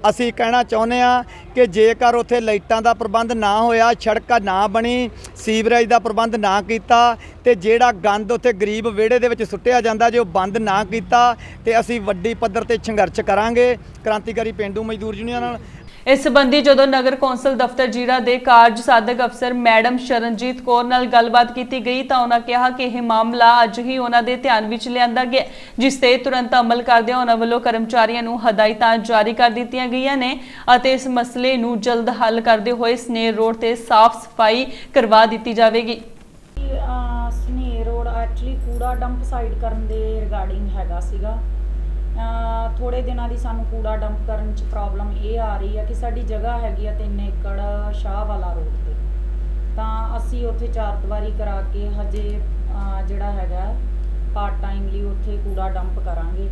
असी कहना चाहुंदे आ कि जेकर उत्थे लाइटां दा प्रबंध ना होया, सड़क ना बनी, सीवरेज का प्रबंध ना किया ते जेड़ा गंद उत्थे गरीब विहड़े दे विच सुੱਟਿਆ ਜਾਂਦਾ जे बंद ना किया ते असी वड्डी पद्धर ते संघर्ष करांगे क्रांतिकारी पेंडू मजदूर यूनियन नाल। इस संबंधी जो नगर कौंसल दफ्तर जीरा के कार्ज साधक अफसर मैडम शरणजीत कौर नाल गलबात की गई तो उन्होंने कहा कि यह मामला अज ही उन्होंने ध्यान में लिया गया जिस ते तुरंत अमल करदे उन्होंने वालों कर्मचारियों को हदायतां जारी कर दित्तियां गईयां ने अते इस मसले नूं जल्द हल करते हुए स्नेर रोड ते साफ सफाई करवा दी जाएगी। स्नेर रोड एक्चुअली कूड़ा डंप साइड करन दे रिगार्डिंग हैगा सीगा। थोड़े दिनों की सानू कूड़ा डंप करन च प्रॉब्लम ये आ रही है कि साडी जगह हैगी 3 एकड़ शाह वाला रोड ते तां असी उत्थे 4 दीवारी करा के हजे जिहड़ा हैगा पार्ट टाइमली उत्थे कूड़ा डंप करांगे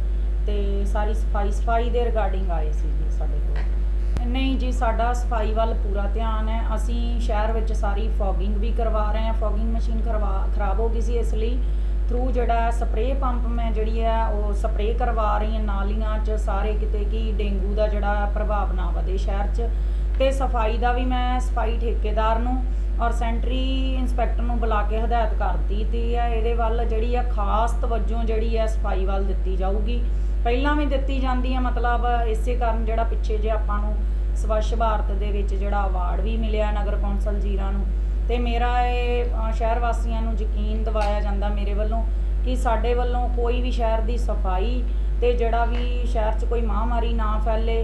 ते सारी सफाई दे रिगार्डिंग आए सी जी साडे कोल। नहीं जी, साडा सफाई वाल पूरा ध्यान है। असी शहर विच सारी फॉगिंग भी करवा रहे हैं, फॉगिंग मशीन खराब हो गई सी इसलिए थ्रू जड़ा स्प्रे पंप मैं जी है वो स्प्रे करवा रही हैं नालियां च सारे किते कि डेंगू का जड़ा प्रभाव ना वधे शहर च। ते सफाई का भी मैं सफाई ठेकेदार नूं और सेंटरी इंस्पैक्टर नूं बुला के हदायत कर दी है ये वाल जी है खास तवज्जो जी है सफाई वाल दी जाऊगी। पहलां भी दी जाती है, मतलब इसे कारण जड़ा पिछे जे आपां नूं स्वच्छ भारत दे विच जड़ा अवार्ड भी मिलिया नगर कौंसल जीरा नूं ते मेरा ये शहर वासियों को यकीन दिवाया जाता मेरे वालों कि साडे वालों कोई भी शहर की सफाई ते जड़ा भी शहर च कोई महामारी ना फैले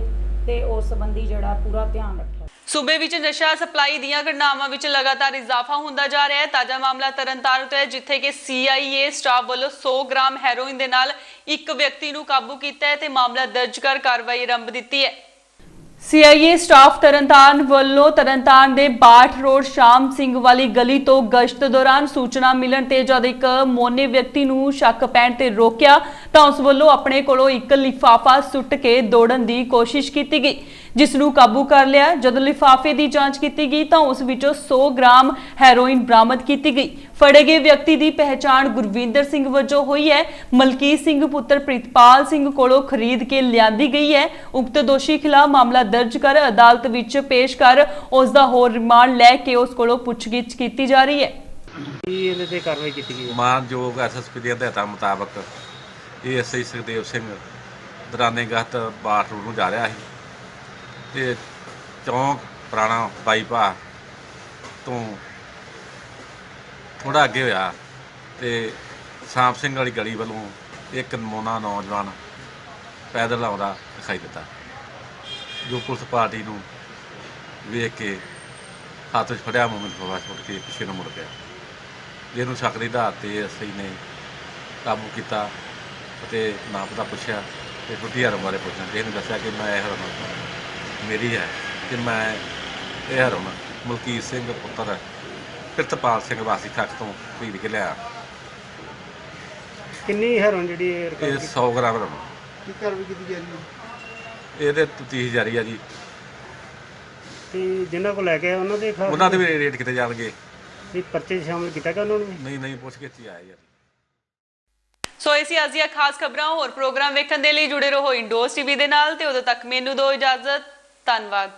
ते उस संबंधी जड़ा पूरा ध्यान रखें। ਸੂਬੇ ਵਿੱਚ ਨਸ਼ਾ ਸਪਲਾਈ ਦੀਆਂ ਘਟਨਾਵਾਂ ਵਿੱਚ ਲਗਾਤਾਰ ਇਜ਼ਾਫਾ ਹੁੰਦਾ ਜਾ ਰਿਹਾ ਹੈ। ਤਾਜ਼ਾ ਮਾਮਲਾ ਤਰਨਤਾਰਨ ਤੋਂ ਹੈ, ਜਿੱਥੇ ਕਿ CIA ਸਟਾਫ ਵੱਲੋਂ 100 ਗ੍ਰਾਮ ਹੈਰੋਇਨ ਦੇ ਨਾਲ ਇੱਕ ਵਿਅਕਤੀ ਨੂੰ ਕਾਬੂ ਕੀਤਾ ਹੈ ਤੇ ਮਾਮਲਾ ਦਰਜ ਕਰ ਕਾਰਵਾਈ ਆਰੰਭ ਦਿੱਤੀ ਹੈ। CIA ਸਟਾਫ ਤਰਨਤਾਰਨ ਵੱਲੋਂ ਤਰਨਤਾਰਨ ਦੇ ਬਾਠ ਰੋਡ ਸ਼ਾਮ ਸਿੰਘ ਵਾਲੀ ਗਲੀ ਤੋਂ ਗਸ਼ਤ ਦੌਰਾਨ ਸੂਚਨਾ ਮਿਲਣ ਤੇ ਜਦ ਇੱਕ ਮੋਨੇ ਵਿਅਕਤੀ ਨੂੰ ਸ਼ੱਕ ਪੈਣ ਤੇ ਰੋਕਿਆ ਤਾਂ ਉਸ ਵੱਲੋਂ ਆਪਣੇ ਕੋਲੋਂ ਇੱਕ ਲਿਫਾਫਾ ਸੁੱਟ ਕੇ ਦੌੜਨ ਦੀ ਕੋਸ਼ਿਸ਼ ਕੀਤੀ ਗਈ, ਜਿਸ ਨੂੰ ਕਾਬੂ ਕਰ ਲਿਆ। ਜਦੋਂ ਲਿਫਾਫੇ ਦੀ ਜਾਂਚ ਕੀਤੀ ਗਈ ਤਾਂ ਉਸ ਵਿੱਚੋਂ 100 ਗ੍ਰਾਮ ਹੈਰੋਇਨ ਬਰਾਮਦ ਕੀਤੀ ਗਈ। ਫੜੇ ਗਏ ਵਿਅਕਤੀ ਦੀ ਪਹਿਚਾਣ ਗੁਰਵਿੰਦਰ ਸਿੰਘ ਵਜੋਂ ਹੋਈ ਹੈ। ਮਲਕੀਤ ਸਿੰਘ ਪੁੱਤਰ ਪ੍ਰਿਤਪਾਲ ਸਿੰਘ ਕੋਲੋਂ ਖਰੀਦ ਕੇ ਲਿਆਂਦੀ ਗਈ ਹੈ। ਉਕਤ ਦੋਸ਼ੀ ਖਿਲਾਫ ਮਾਮਲਾ ਦਰਜ ਕਰ ਅਦਾਲਤ ਵਿੱਚ ਪੇਸ਼ ਕਰ ਉਸ ਦਾ ਹੋਰ ਰਿਮਾਂਡ ਲੈ ਕੇ ਉਸ ਕੋਲੋਂ ਪੁੱਛਗਿੱਛ ਕੀਤੀ ਜਾ ਰਹੀ ਹੈ। ਇਹਦੇ ਤੇ ਕਾਰਵਾਈ ਕੀਤੀ ਗਈ? ਮਾਨਯੋਗ SSP ਦੇ ਹਦਾਇਤਾਂ ਮੁਤਾਬਕ ASI ਸੁਖਦੇਵ ਸਿੰਘ ਦੌਰਾਨੇ ਗਸ਼ਤ ਬਾਠ ਰੋਡ ਨੂੰ ਜਾ ਰਿਹਾ ਸੀ ਤੇ ਚੌਂਕ ਪੁਰਾਣਾ ਬਾਈਪਾਸ ਤੋਂ ਥੋੜਾ ਅੱਗੇ ਹੋਇਆ ਤੇ ਸ਼ਾਮ ਸਿੰਘ ਵਾਲੀ ਗਲੀ ਵੱਲੋਂ ਇੱਕ ਮੋਨਾ ਨੌਜਵਾਨ ਪੈਦਲ ਆਉਂਦਾ ਦਿਖਾਈ ਦਿੱਤਾ, ਜੋ ਪੁਲਿਸ ਪਾਰਟੀ ਨੂੰ ਵੇਖ ਕੇ ਹੱਥ 'ਚ ਫੜਿਆ ਮੋਮੈਂਟ ਫਵਾ ਛੁੱਟ ਕੇ ਪਿੱਛੇ ਨੂੰ ਮੁੜ ਗਿਆ। ਜਿਹਨੂੰ ਸ਼ੱਕ ਦੇ ਆਧਾਰ 'ਤੇ ਅਸੀਂ ਨੇ ਕਾਬੂ ਕੀਤਾ ਅਤੇ ਨਾਮ ਪਤਾ ਪੁੱਛਿਆ ਤੇ ਛੁੱਟੀ ਹਰਨ ਬਾਰੇ ਪੁੱਛਿਆ। ਇਹਨੇ ਦੱਸਿਆ ਕਿ ਮੈਂ ਇਹ ਹਰਨ ਮੇਰੀ ਹੈ ਕਿ ਮੈਂ ਇਹ ਹਰਨ ਮਲਕੀਤ ਸਿੰਘ ਪੁੱਤਰ ਪ੍ਰਿਤਪਾਲ ਸਿੰਘ ਵਾਸੀ ਠੱਕ ਤੋਂ ਖਰੀਦ ਕੇ ਲਿਆ। ਕਿੰਨੀ ਹੈਰੋਇਨ ਜਿਹੜੀ ਇਹ 100 ਗ੍ਰਾਮ ਹਰਨ। ਕੀ ਕਾਰਵਾਈ ਕੀਤੀ ਜਾ ਰਹੀ ਹੈ? ਇਹਦੇ ਤਫਤੀਸ਼ ਜਾਰੀ ਆ ਜੀ। ਤੇ ਜਿਨ੍ਹਾਂ ਕੋਲ ਲੈ ਕੇ ਉਹਨਾਂ ਦੇ ਉਹਨਾਂ ਦੇ ਵੀ ਰੇਟ ਕਿਤੇ ਜਾਣਗੇ? ਵੀ ਪਰਚੇ ਸ਼ਾਮਿਲ ਕੀਤਾ ਗਿਆ ਉਹਨਾਂ ਨੂੰ? ਨਹੀਂ ਪੁੱਛ ਕੇ ਆਇਆ ਯਾਰ। ਸੋ ਇਸੀ ਅੱਜ ਦੀਆਂ ਖਾਸ ਖਬਰਾਂ। ਹੋਰ ਪ੍ਰੋਗਰਾਮ ਵੇਖਣ ਦੇ ਲਈ ਜੁੜੇ ਰਹੋ ਇੰਡੋਸ TV ਦੇ ਨਾਲ ਤੇ ਉਦੋਂ ਤੱਕ ਮੈਨੂੰ ਦਿਓ ਇਜਾਜ਼ਤ। ਧੰਨਵਾਦ।